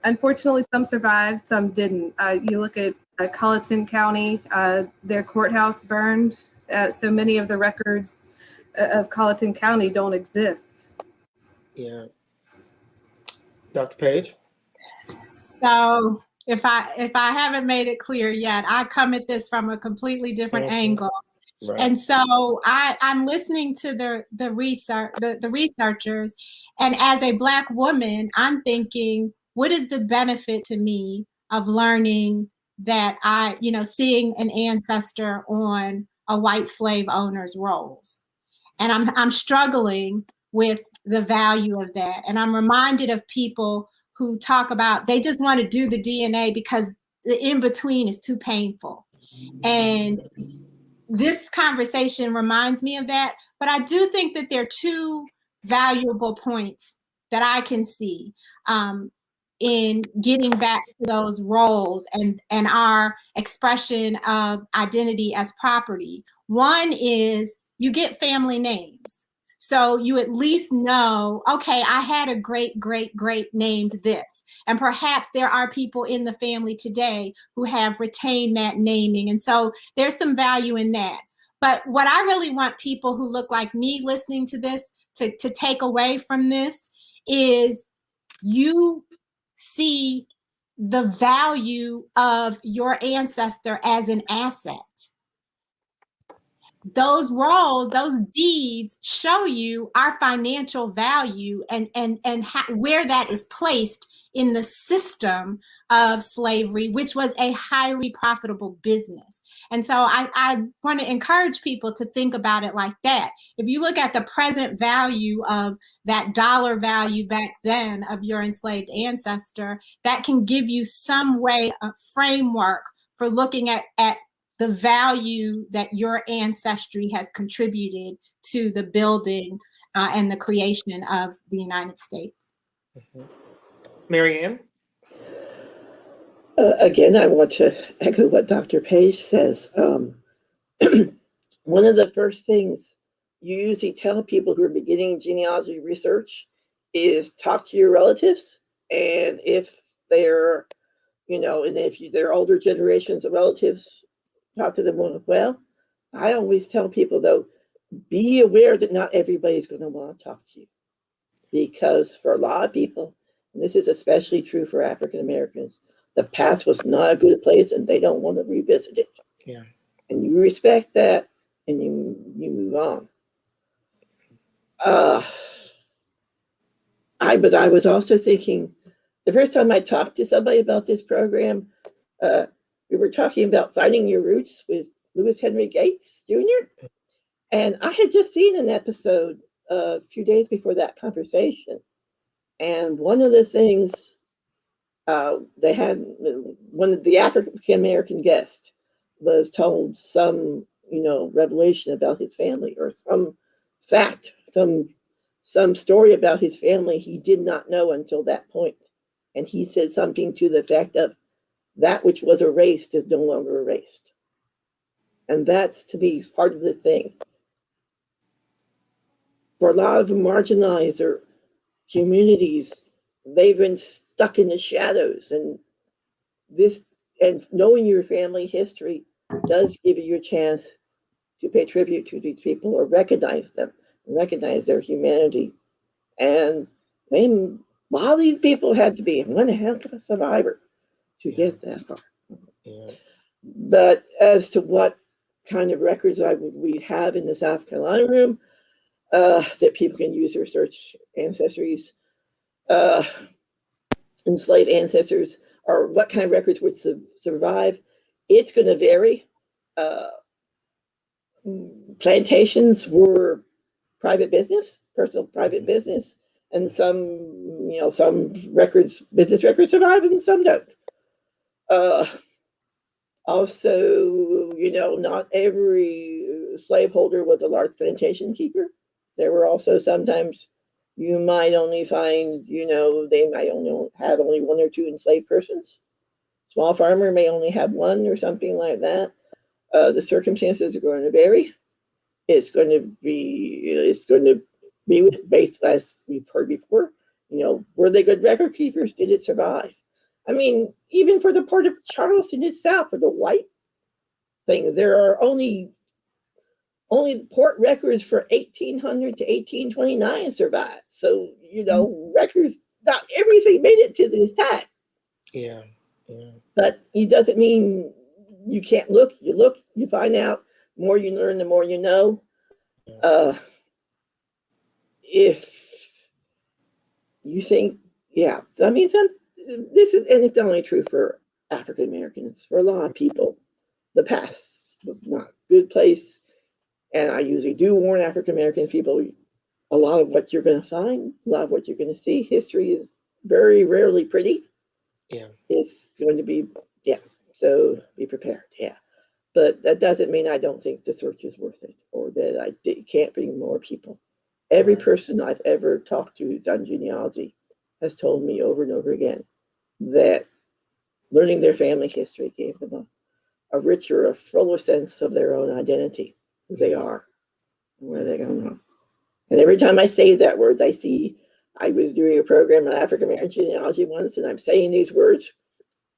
Unfortunately, some survived, some didn't. You look at Colleton County, their courthouse burned. So many of the records of Colleton County don't exist. Yeah. Dr. Paige? So if I haven't made it clear yet, I come at this from a completely different angle. Right. And so I'm listening to the researchers, and as a Black woman, I'm thinking, what is the benefit to me of learning that seeing an ancestor on a white slave owner's rolls? And I'm struggling with the value of that. And I'm reminded of people who talk about they just want to do the DNA because the in-between is too painful. And this conversation reminds me of that. But I do think that there are two valuable points that I can see in getting back to those roles and our expression of identity as property. One is you get family names. So you at least know, okay, I had a great, great, great named this. And perhaps there are people in the family today who have retained that naming. And so there's some value in that. But what I really want people who look like me listening to this to take away from this is you see the value of your ancestor as an asset. Those roles, those deeds show you our financial value and where that is placed in the system of slavery, which was a highly profitable business. And so I want to encourage people to think about it like that. If you look at the present value of that dollar value back then of your enslaved ancestor, that can give you some way, a framework for looking at the value that your ancestry has contributed to the building and the creation of the United States. Marianne? Again, I want to echo what Dr. Paige says. One of the first things you usually tell people who are beginning genealogy research is talk to your relatives. And if they're, and if they're older generations of relatives, talk to them as well. I always tell people, though, be aware that not everybody's going to want to talk to you. Because for a lot of people, and this is especially true for African Americans, the past was not a good place and they don't want to revisit it. Yeah. And you respect that and you move on. But I was also thinking, the first time I talked to somebody about this program, we were talking about finding your roots with Lewis Henry Gates Jr. And I had just seen an episode a few days before that conversation. And one of the things they had, one of the African American guests was told some, revelation about his family or some fact, some story about his family he did not know until that point. And he said something to the effect of, that which was erased is no longer erased. And that's, to me, part of the thing. For a lot of marginalized or communities, they've been stuck in the shadows. And knowing your family history does give you a chance to pay tribute to these people or recognize them, recognize their humanity. And a lot of these people had to be one heck of a survivor to get that far. Yeah. But as to what kind of records we have in the South Carolina room that people can use to research ancestries, enslaved ancestors, or what kind of records would survive, it's going to vary. Plantations were private business, personal private business, and some records, business records survive and some don't. Also, not every slaveholder was a large plantation keeper. There were also sometimes you might only find, they might only have one or two enslaved persons. Small farmer may only have one or something like that. The circumstances are going to vary. It's going to be based, as we've heard before, were they good record keepers? Did it survive? I mean, even for the part of Charleston itself, for the white thing, there are only port records for 1800 to 1829 survived. So, records, not everything made it to this time. Yeah. But it doesn't mean you can't look. You look, you find out. The more you learn, the more you know. If you think, this is, and it's only true for African Americans. For a lot of people, the past was not a good place. And I usually do warn African American people, a lot of what you're going to find, a lot of what you're going to see, history is very rarely pretty. Yeah. It's going to be, so be prepared. Yeah. But that doesn't mean I don't think the search is worth it or that I can't bring more people. Every person I've ever talked to who's done genealogy has told me over and over again that learning their family history gave them a richer, a fuller sense of their own identity, who they are, and where they're going on. And every time I say that word, I was doing a program on African American genealogy once, and I'm saying these words,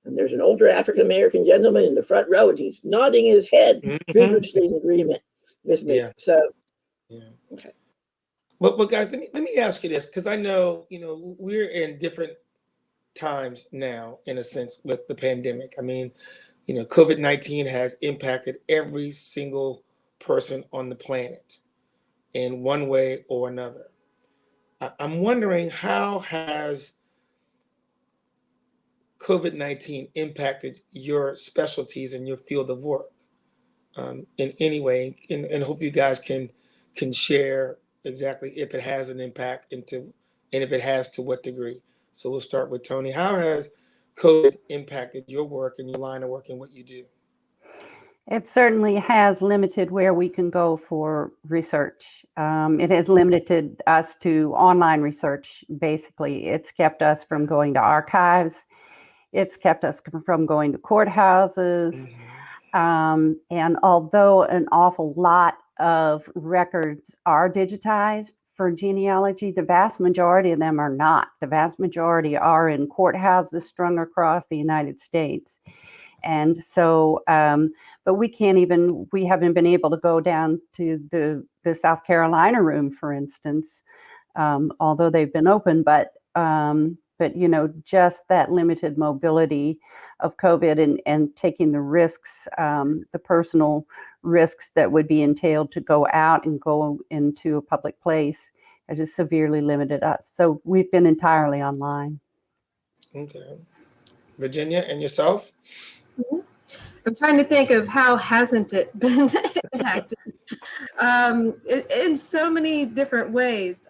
and there's an older African American gentleman in the front row, and he's nodding his head vigorously in agreement with me. Yeah. So, okay. But guys, let me ask you this, because I know, we're in different times now, in a sense, with the pandemic. I mean, COVID-19 has impacted every single person on the planet in one way or another. I'm wondering, how has COVID-19 impacted your specialties and your field of work in any way? And hopefully you guys can share exactly if it has an impact and if it has, to what degree. So we'll start with Toni. How has COVID impacted your work and your line of work and what you do? It certainly has limited where we can go for research. It has limited us to online research, basically. It's kept us from going to archives. It's kept us from going to courthouses. And although an awful lot of records are digitized for genealogy, the vast majority of them are not. The vast majority are in courthouses strung across the United States. And so, but we haven't been able to go down to the South Carolina room, for instance, although they've been open, but just that limited mobility of COVID and taking the risks, the personal risks that would be entailed to go out and go into a public place has just severely limited us. So we've been entirely online. Okay. Virginia, and yourself? I'm trying to think of how hasn't it been impacted in so many different ways.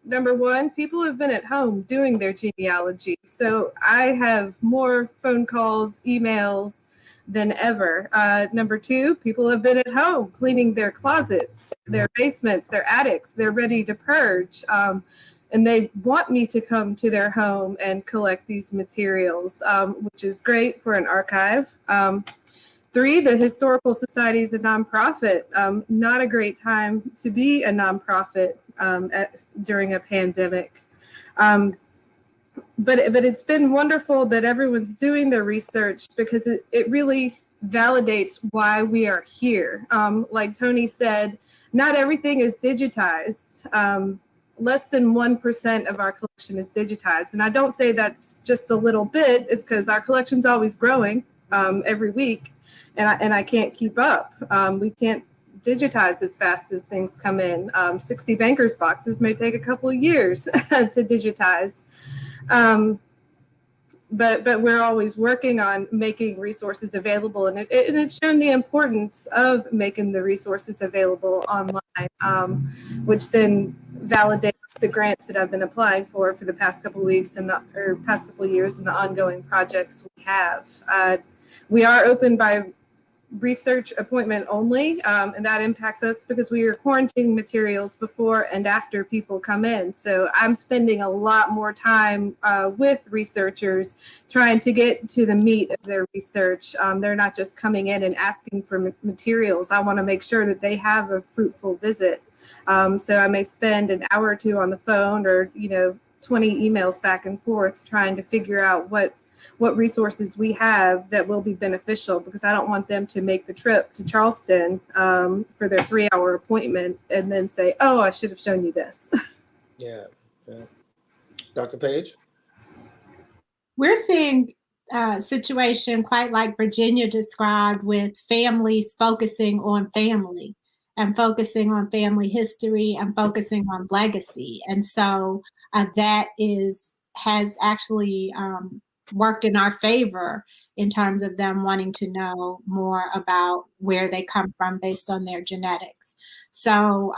Number one, people have been at home doing their genealogy. So I have more phone calls, emails than ever. Number two, people have been at home cleaning their closets, their basements, their attics. They're ready to purge. And they want me to come to their home and collect these materials, which is great for an archive. Three, the Historical Society is a nonprofit. Not a great time to be a nonprofit during a pandemic. But it's been wonderful that everyone's doing their research, because it really validates why we are here. Like Toni said, not everything is digitized. Less than 1% of our collection is digitized. And I don't say that's just a little bit. It's because our collection's always growing every week, and I can't keep up. We can't digitize as fast as things come in. 60 bankers boxes may take a couple of years to digitize. But we're always working on making resources available, and it's shown the importance of making the resources available online, which then validates the grants that I've been applying for the past couple of weeks or past couple of years, and the ongoing projects we have. We are open by research appointment only, and that impacts us because we are quarantining materials before and after people come in. So I'm spending a lot more time with researchers trying to get to the meat of their research. They're not just coming in and asking for materials. I want to make sure that they have a fruitful visit. So I may spend an hour or two on the phone, or 20 emails back and forth trying to figure out what resources we have that will be beneficial, because I don't want them to make the trip to Charleston for their 3-hour appointment and then say, oh, I should have shown you this. Yeah. Dr. Paige? We're seeing a situation quite like Virginia described, with families focusing on family and focusing on family history and focusing on legacy. And so that has actually worked in our favor in terms of them wanting to know more about where they come from based on their genetics. So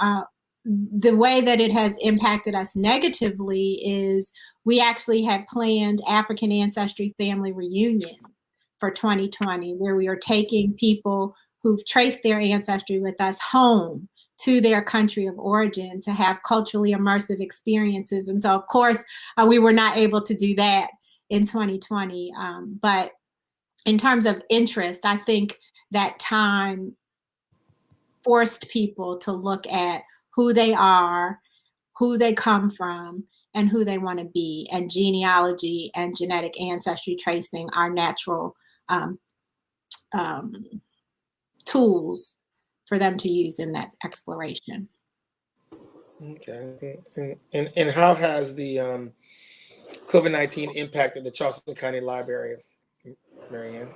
the way that it has impacted us negatively is we actually had planned African ancestry family reunions for 2020, where we are taking people who've traced their ancestry with us home to their country of origin to have culturally immersive experiences. And so, of course, we were not able to do that in 2020. But in terms of interest, I think that time forced people to look at who they are, who they come from, and who they want to be. And genealogy and genetic ancestry tracing are natural tools for them to use in that exploration. Okay. And how has the COVID-19 impacted the Charleston County Library, Marianne?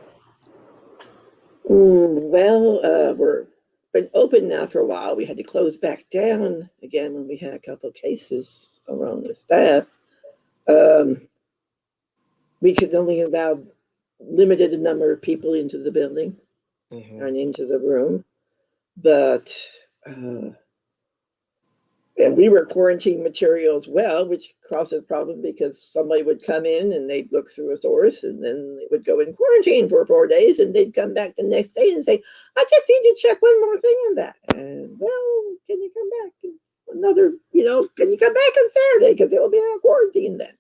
Well, we're been open now for a while. We had to close back down again when we had a couple of cases around the staff. We could only allow limited number of people into the building and into the room. But And we were quarantine material as well, which causes a problem because somebody would come in and they'd look through a source and then they would go in quarantine for 4 days and they'd come back the next day and say, I just need to check one more thing in that. And well, can you come back another, can you come back on Saturday because it will be out of quarantine then?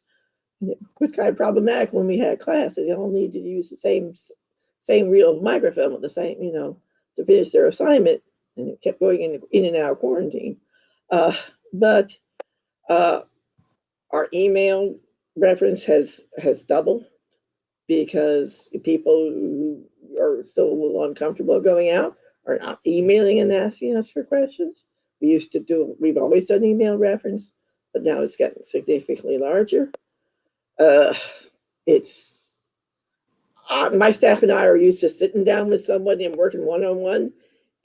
And it was kind of problematic when we had class and they all needed to use the same reel of microfilm at the same, to finish their assignment, and it kept going in and out of quarantine. But our email reference has doubled because people who are still a little uncomfortable going out are not emailing and asking us for questions. We've always done email reference, but now it's gotten significantly larger. My staff and I are used to sitting down with somebody and working one-on-one,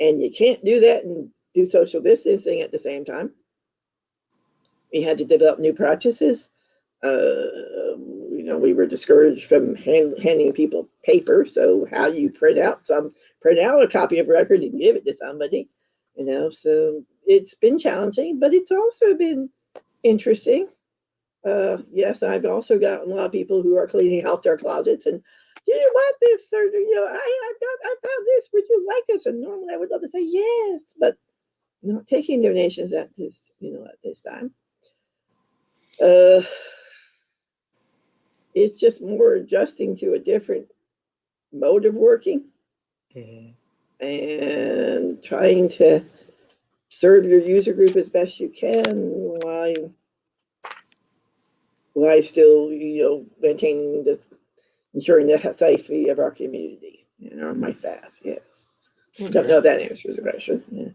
and you can't do that and do social distancing at the same time. We had to develop new practices. We were discouraged from handing people paper. So how you print out a copy of record and give it to somebody, so it's been challenging, but it's also been interesting. Yes, I've also gotten a lot of people who are cleaning out their closets and, do you want this? Or, I found this. Would you like this? And normally I would love to say yes, but not taking donations at this time. It's just more adjusting to a different mode of working, and trying to serve your user group as best you can while still, maintaining ensuring the safety of our community, my staff. Yes. Okay. Don't know if that answers the question. Yeah.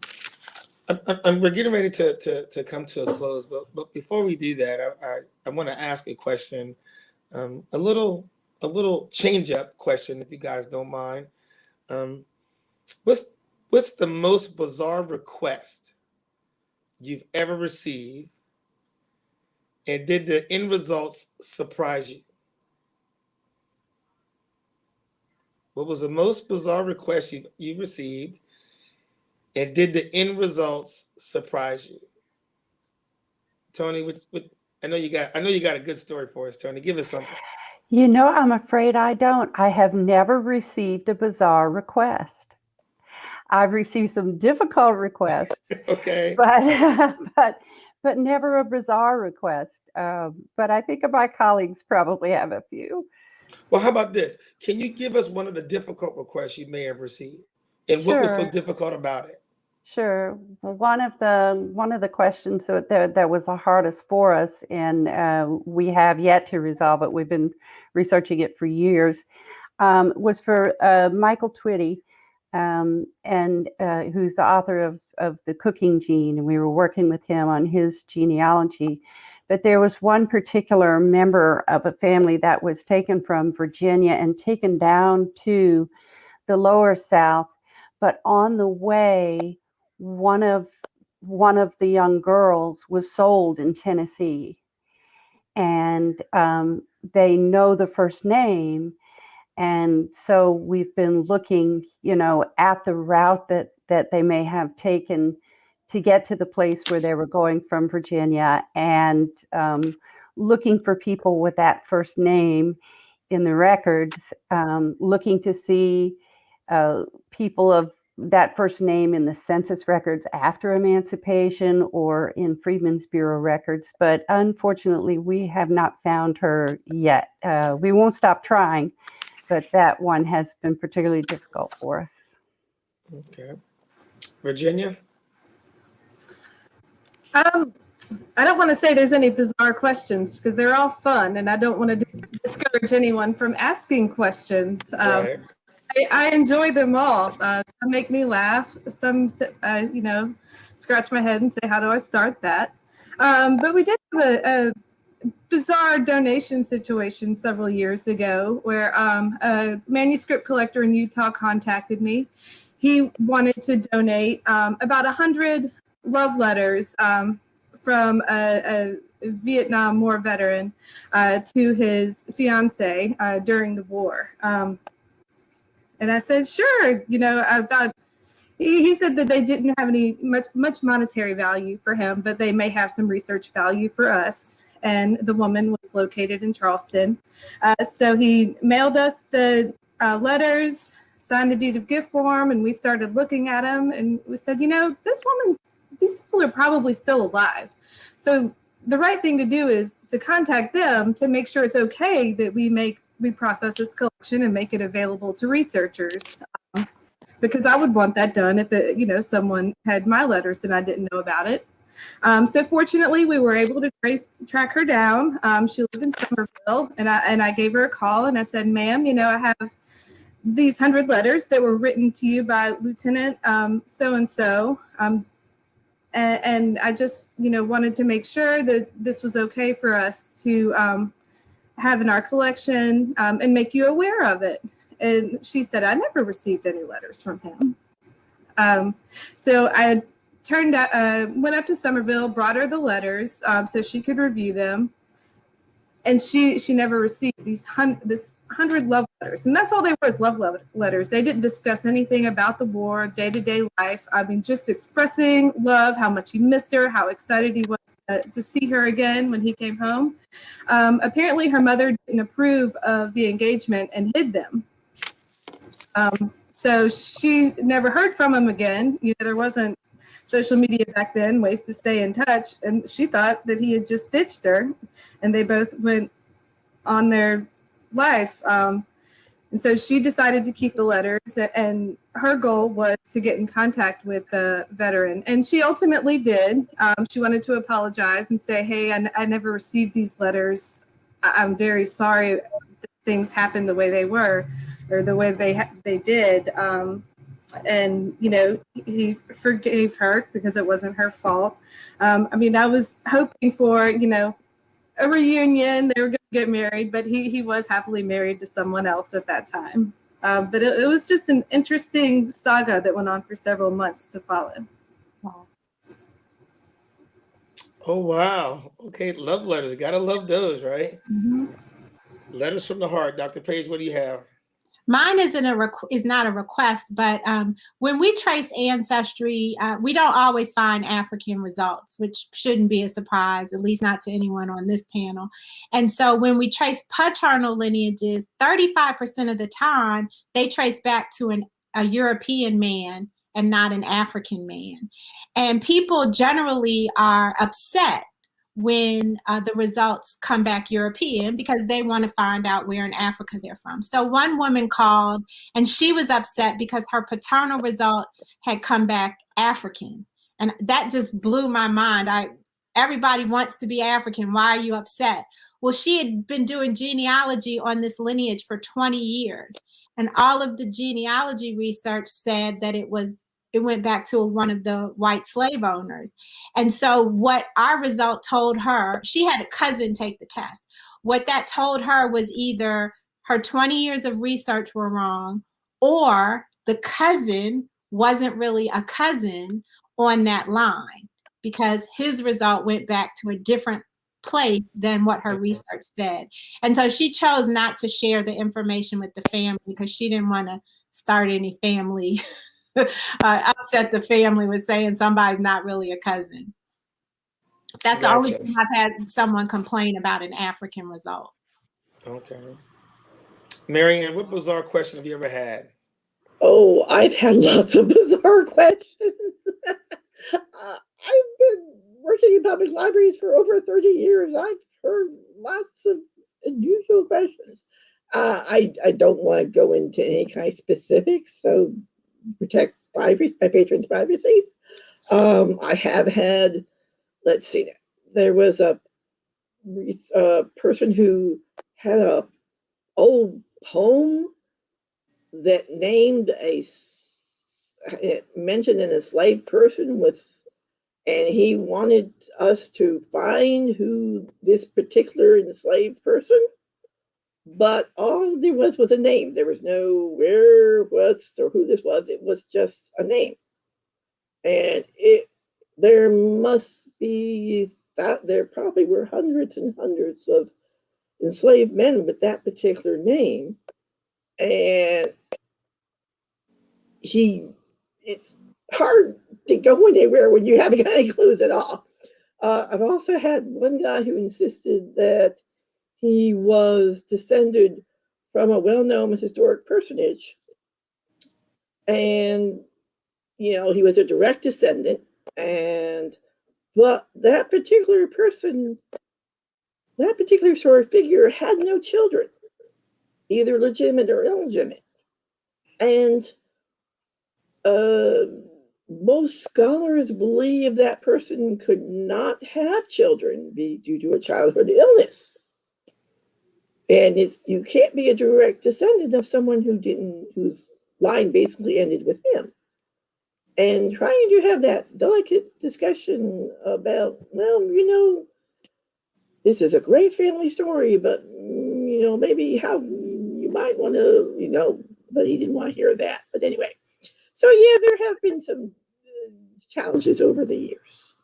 We're getting ready to come to a close, but before we do that, I want to ask a question, a little change up question, if you guys don't mind. What's the most bizarre request you've ever received, and did the end results surprise you? What was the most bizarre request you've received, and did the end results surprise you? Toni, I know you got a good story for us, Toni. Give us something. I'm afraid I don't. I have never received a bizarre request. I've received some difficult requests. Okay. But never a bizarre request. But I think my colleagues probably have a few. Well, how about this? Can you give us one of the difficult requests you may have received, and what was so difficult about it? Sure. Well, one of the questions that was the hardest for us, and we have yet to resolve it, we've been researching it for years, was for Michael Twitty, and who's the author of The Cooking Gene, and we were working with him on his genealogy. But there was one particular member of a family that was taken from Virginia and taken down to the lower South. But on the way, one of the young girls was sold in Tennessee, and they know the first name. And so we've been looking, at the route that they may have taken to get to the place where they were going from Virginia, and looking for people with that first name in the records, looking to see people of that first name in the census records after emancipation or in Freedmen's Bureau records. But unfortunately, we have not found her yet. We won't stop trying, but that one has been particularly difficult for us. Okay. Virginia? I don't want to say there's any bizarre questions because they're all fun, and I don't want to discourage anyone from asking questions. Right. I enjoy them all. Some make me laugh. Some, scratch my head and say, how do I start that? But we did have a bizarre donation situation several years ago where a manuscript collector in Utah contacted me. He wanted to donate about 100 love letters from a Vietnam War veteran to his fiance during the war. And I said, sure. I thought he said that they didn't have any much monetary value for him, but they may have some research value for us. And the woman was located in Charleston. So he mailed us the letters, signed the deed of gift form, and we started looking at them. And we said, these people are probably still alive. So the right thing to do is to contact them to make sure it's okay that we process this collection and make it available to researchers. Because I would want that done if someone had my letters and I didn't know about it. So fortunately, we were able to track her down. She lived in Somerville, and I gave her a call and I said, "Ma'am, I have these 100 letters that were written to you by Lieutenant so and so, and I just wanted to make sure that this was okay for us to have in our collection and make you aware of it." And she said, "I never received any letters from him." So I went up to Somerville, brought her the letters so she could review them, and she never received this 100 love letters, and that's all they were, is love letters. They didn't discuss anything about the war, day-to-day life. I mean, just expressing love, how much he missed her, how excited he was to see her again when he came home. Apparently, her mother didn't approve of the engagement and hid them. So she never heard from him again. There wasn't social media back then, ways to stay in touch, and she thought that he had just ditched her, and they both went on their life. And so she decided to keep the letters, and her goal was to get in contact with the veteran, and she ultimately did. She wanted to apologize and say, "Hey, I never received these letters. I'm very sorry that things happened the way they were, or the way they did." And he forgave her because it wasn't her fault. I mean, I was hoping for a reunion. They were going to get married, but he was happily married to someone else at that time. But it was just an interesting saga that went on for several months to follow. Oh, wow. Okay, love letters. Gotta love those, right? Mm-hmm. Letters from the heart. Dr. Paige, what do you have? Mine is not a request, but when we trace ancestry, we don't always find African results, which shouldn't be a surprise, at least not to anyone on this panel. And so when we trace paternal lineages, 35% of the time, they trace back to a European man and not an African man. And people generally are upset when the results come back European, because they want to find out where in Africa they're from. So one woman called and she was upset because her paternal result had come back African. And that just blew my mind. Everybody wants to be African. Why are you upset? Well, she had been doing genealogy on this lineage for 20 years. And all of the genealogy research said that it went back to one of the white slave owners. And so what our result told her, she had a cousin take the test. What that told her was either her 20 years of research were wrong, or the cousin wasn't really a cousin on that line, because his result went back to a different place than what her research said. And so she chose not to share the information with the family because she didn't want to start any family upset the family with saying somebody's not really a cousin. That's the only time I've had someone complain about an African result. Okay. Marianne, what bizarre question have you ever had? Oh, I've had lots of bizarre questions. I've been working in public libraries for over 30 years. I've heard lots of unusual questions. I don't want to go into any kind of specifics, so protect my patrons' privacies. I have had, let's see, there was a person who had a old poem that mentioned an enslaved person and he wanted us to find who this particular enslaved person, but all there was a name. There was no where, what, or who this was. It was just a name. And there probably were hundreds and hundreds of enslaved men with that particular name. And hard to go anywhere when you haven't got any clues at all. I've also had one guy who insisted that he was descended from a well-known historic personage, and he was a direct descendant, but that particular person, that particular sort of figure had no children, either legitimate or illegitimate. And most scholars believe that person could not have children due to a childhood illness. And you can't be a direct descendant of someone whose line basically ended with him. And trying to have that delicate discussion about, well, this is a great family story, but, maybe how you might want to, but he didn't want to hear that. But anyway, so yeah, there have been some challenges over the years.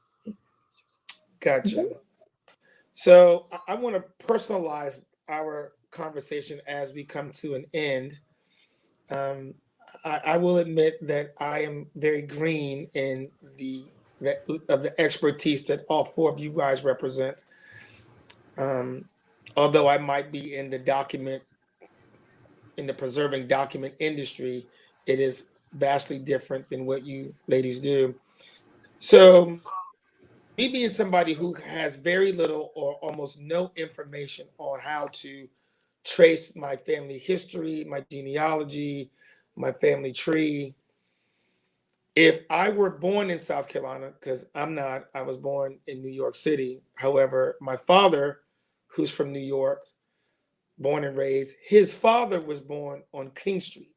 Gotcha. Mhm. So I want to personalize our conversation as we come to an end. I will admit that I am very green in the expertise that all four of you guys represent. Although I might be in the preserving document industry, it is vastly different than what you ladies do. So me being somebody who has very little or almost no information on how to trace my family history, my genealogy, my family tree. If I were born in South Carolina, because I'm not, I was born in New York City. However, my father, who's from New York, born and raised, his father was born on King Street.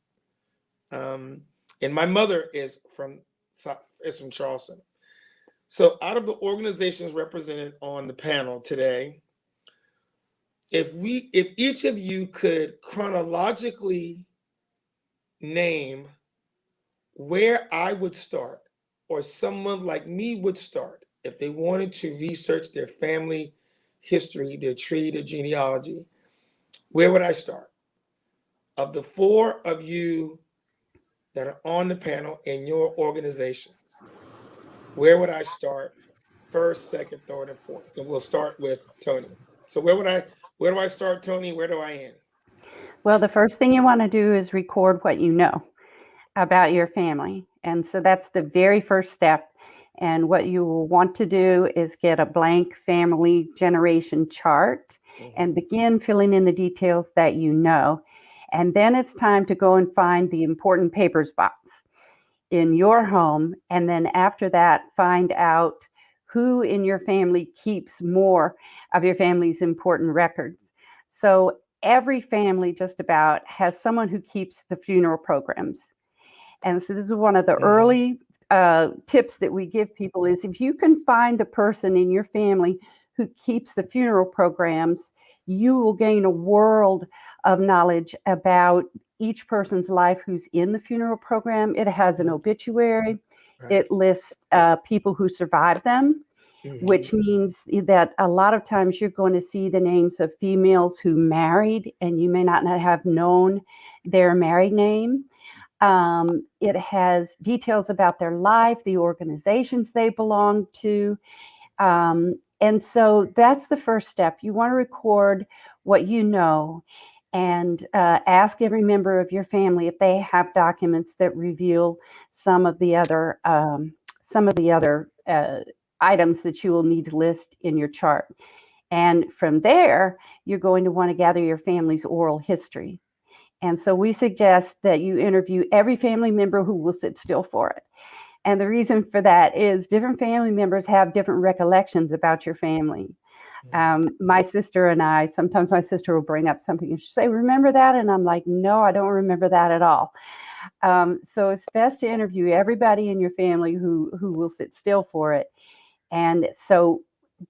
And my mother is from Charleston. So out of the organizations represented on the panel today, if each of you could chronologically name where I would start, or someone like me would start, if they wanted to research their family history, their tree, their genealogy, where would I start? Of the four of you that are on the panel in your organizations, where would I start? First, second, third, and fourth. And we'll start with Toni. So where do I start, Toni? Where do I end? Well, the first thing you want to do is record what you know about your family. And so that's the very first step. And what you will want to do is get a blank family generation chart and begin filling in the details that you know. And then it's time to go and find the important papers box in your home. And then after that, find out who in your family keeps more of your family's important records. So every family just about has someone who keeps the funeral programs. And so this is one of the early tips that we give people is if you can find the person in your family who keeps the funeral programs, you will gain a world of knowledge about each person's life who's in the funeral program. It has an obituary. It lists people who survived them, which means that a lot of times you're going to see the names of females who married, and you may not have known their married name. It has details about their life, the organizations they belong to. And so that's the first step. You want to record what you know and ask every member of your family if they have documents that reveal some of the other items that you will need to list in your chart. And from there, you're going to want to gather your family's oral history. And so we suggest that you interview every family member who will sit still for it. And the reason for that is different family members have different recollections about your family. My sister and I, sometimes my sister will bring up something and she'll say, remember that? And I'm like, no, I don't remember that at all. So it's best to interview everybody in your family who will sit still for it. And so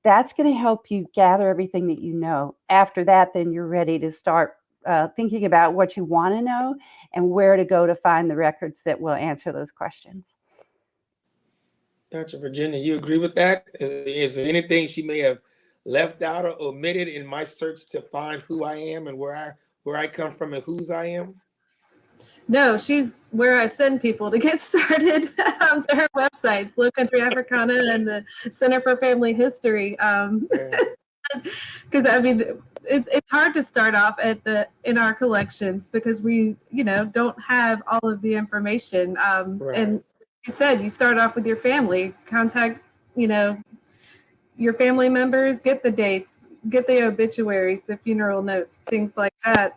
that's going to help you gather everything that you know. After that, then you're ready to start thinking about what you want to know and where to go to find the records that will answer those questions. Dr. Virginia, you agree with that? Is there anything she may have left out or omitted in my search to find who I am and where I come from and whose I am? No, she's where I send people to get started to her websites, Lowcountry Africana and the Center for Family History. Because I mean, it's hard to start off in our collections because we don't have all of the information. And you said you start off with your family, contact your family members, get the dates, get the obituaries, the funeral notes, things like that.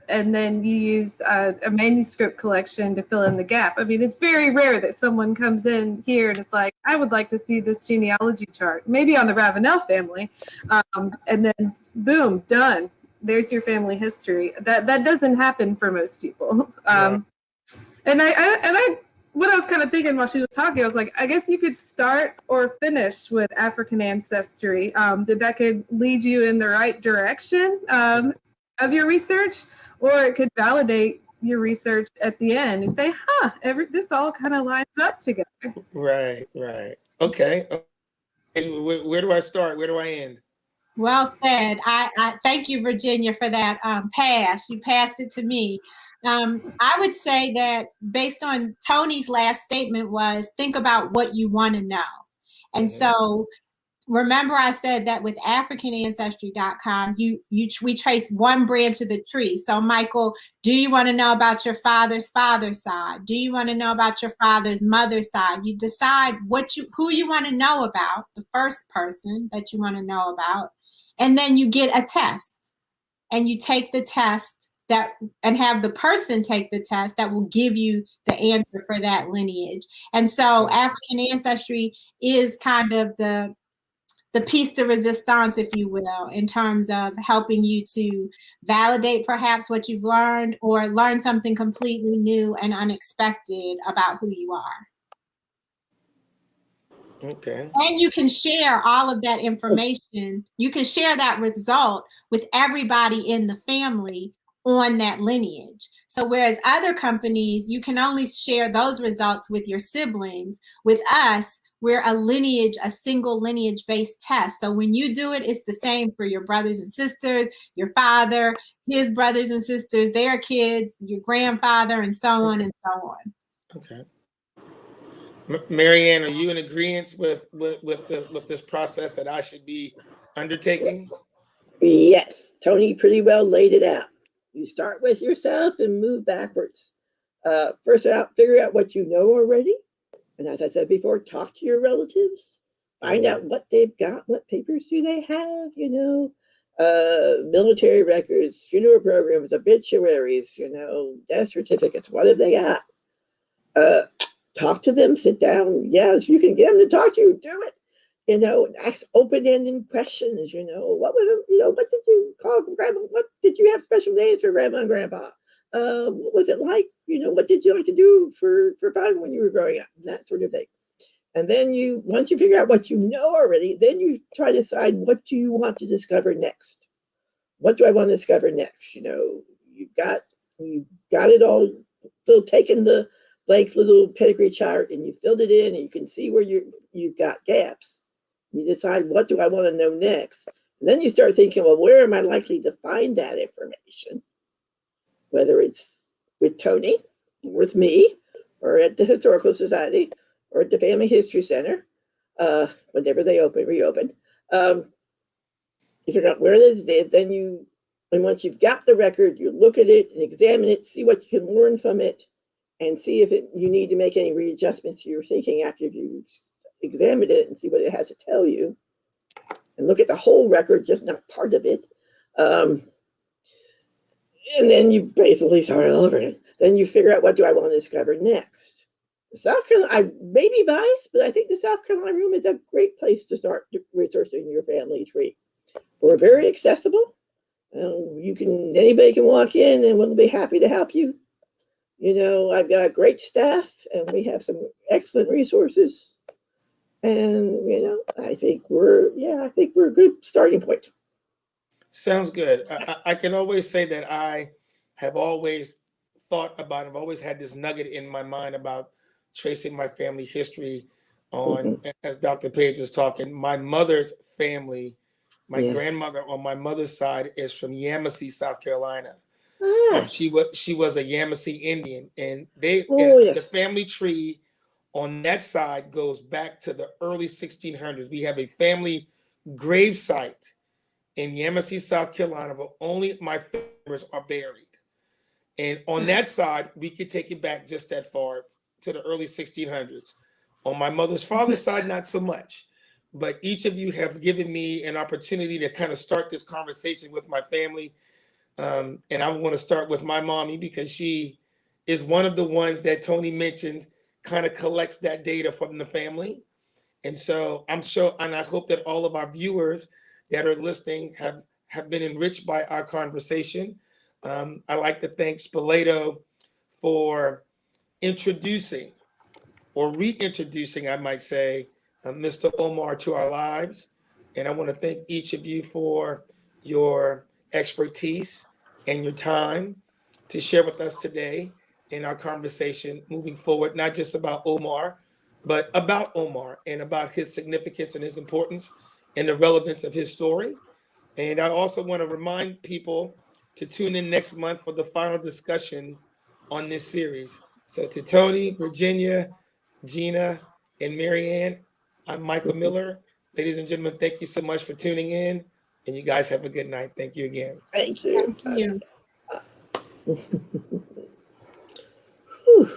And then you use a manuscript collection to fill in the gap. I mean, it's very rare that someone comes in here and it's like, I would like to see this genealogy chart, maybe on the Ravenel family. And then boom, done. There's your family history. That doesn't happen for most people. And I what I was kind of thinking while she was talking, I was like, I guess you could start or finish with African ancestry. That could lead you in the right direction of your research, or it could validate your research at the end and say, this all kind of lines up together. Right. Okay. Where do I start? Where do I end? Well said. I thank you, Virginia, for that pass. You passed it to me. I would say that based on Toni's last statement was think about what you want to know. And so remember I said that with AfricanAncestry.com, we trace one branch of the tree. So Michael, do you want to know about your father's side? Do you want to know about your father's mother's side? You decide who you want to know about, the first person that you want to know about, and then you get a test. And you take the test and have the person take the test that will give you the answer for that lineage. And so African ancestry is kind of the piece de resistance, if you will, in terms of helping you to validate perhaps what you've learned or learn something completely new and unexpected about who you are. Okay. And you can share all of that information. You can share that result with everybody in the family on that lineage. So whereas other companies, you can only share those results with your siblings, with us, we're a single lineage-based test. So when you do it, it's the same for your brothers and sisters, your father, his brothers and sisters, their kids, your grandfather, and so on and so on. Okay. Marianne, are you in agreement with this process that I should be undertaking? Yes, Toni pretty well laid it out. You start with yourself and move backwards. First out, figure out what you know already. And as I said before, talk to your relatives, find out what they've got, what papers do they have, military records, funeral programs, obituaries, death certificates, what have they got? Talk to them, sit down. Yes, you can get them to talk to you, do it. Ask open-ended questions, what did you call grandma? What did you have special days for grandma and grandpa? What was it like? What did you like to do for fun when you were growing up? That sort of thing. And then once you figure out what you know already, then you try to decide what do you want to discover next. What do I want to discover next? You've got it all taken the blank little pedigree chart and you filled it in and you can see where you've got gaps. You decide what do I want to know next. And then you start thinking, well, where am I likely to find that information? Whether it's with Toni, or with me, or at the Historical Society, or at the Family History Center, whenever they reopen. You figure out where it is, then once you've got the record, you look at it and examine it, see what you can learn from it, and see if you need to make any readjustments to your thinking after you've examined it and see what it has to tell you. And look at the whole record, just not part of it. And then you basically start all over again. Then you figure out what do I want to discover next. South Carolina, I may be biased, but I think the South Carolina room is a great place to start researching your family tree. We're very accessible. Anybody can walk in and we'll be happy to help you. I've got a great staff and we have some excellent resources. And, I think we're a good starting point. Sounds good. I can always say that I have always thought about, I've always had this nugget in my mind about tracing my family history on, as Dr. Paige was talking, my mother's family, my grandmother on my mother's side is from Yamasee, South Carolina. Ah, She was a Yamasee Indian, and oh, yes. the family tree on that side goes back to the early 1600s. We have a family grave site in Yamasee, South Carolina, where only my families are buried. And on that side, we could take it back just that far to the early 1600s. On my mother's father's side, not so much. But each of you have given me an opportunity to kind of start this conversation with my family. And I want to start with my mommy because she is one of the ones that Toni mentioned, kind of collects that data from the family. And so I'm sure, and I hope that all of our viewers that are listening have been enriched by our conversation. I'd like to thank Spoleto for introducing or reintroducing, I might say, Mr. Omar to our lives. And I want to thank each of you for your expertise and your time to share with us today in our conversation moving forward, not just about Omar, but about Omar and about his significance and his importance and the relevance of his story. And I also want to remind people to tune in next month for the final discussion on this series. So to Toni, Virginia, Gina, and Marianne, I'm Michael Miller. Ladies and gentlemen, thank you so much for tuning in. And you guys have a good night. Thank you again. Thank you. Thank you. Whew.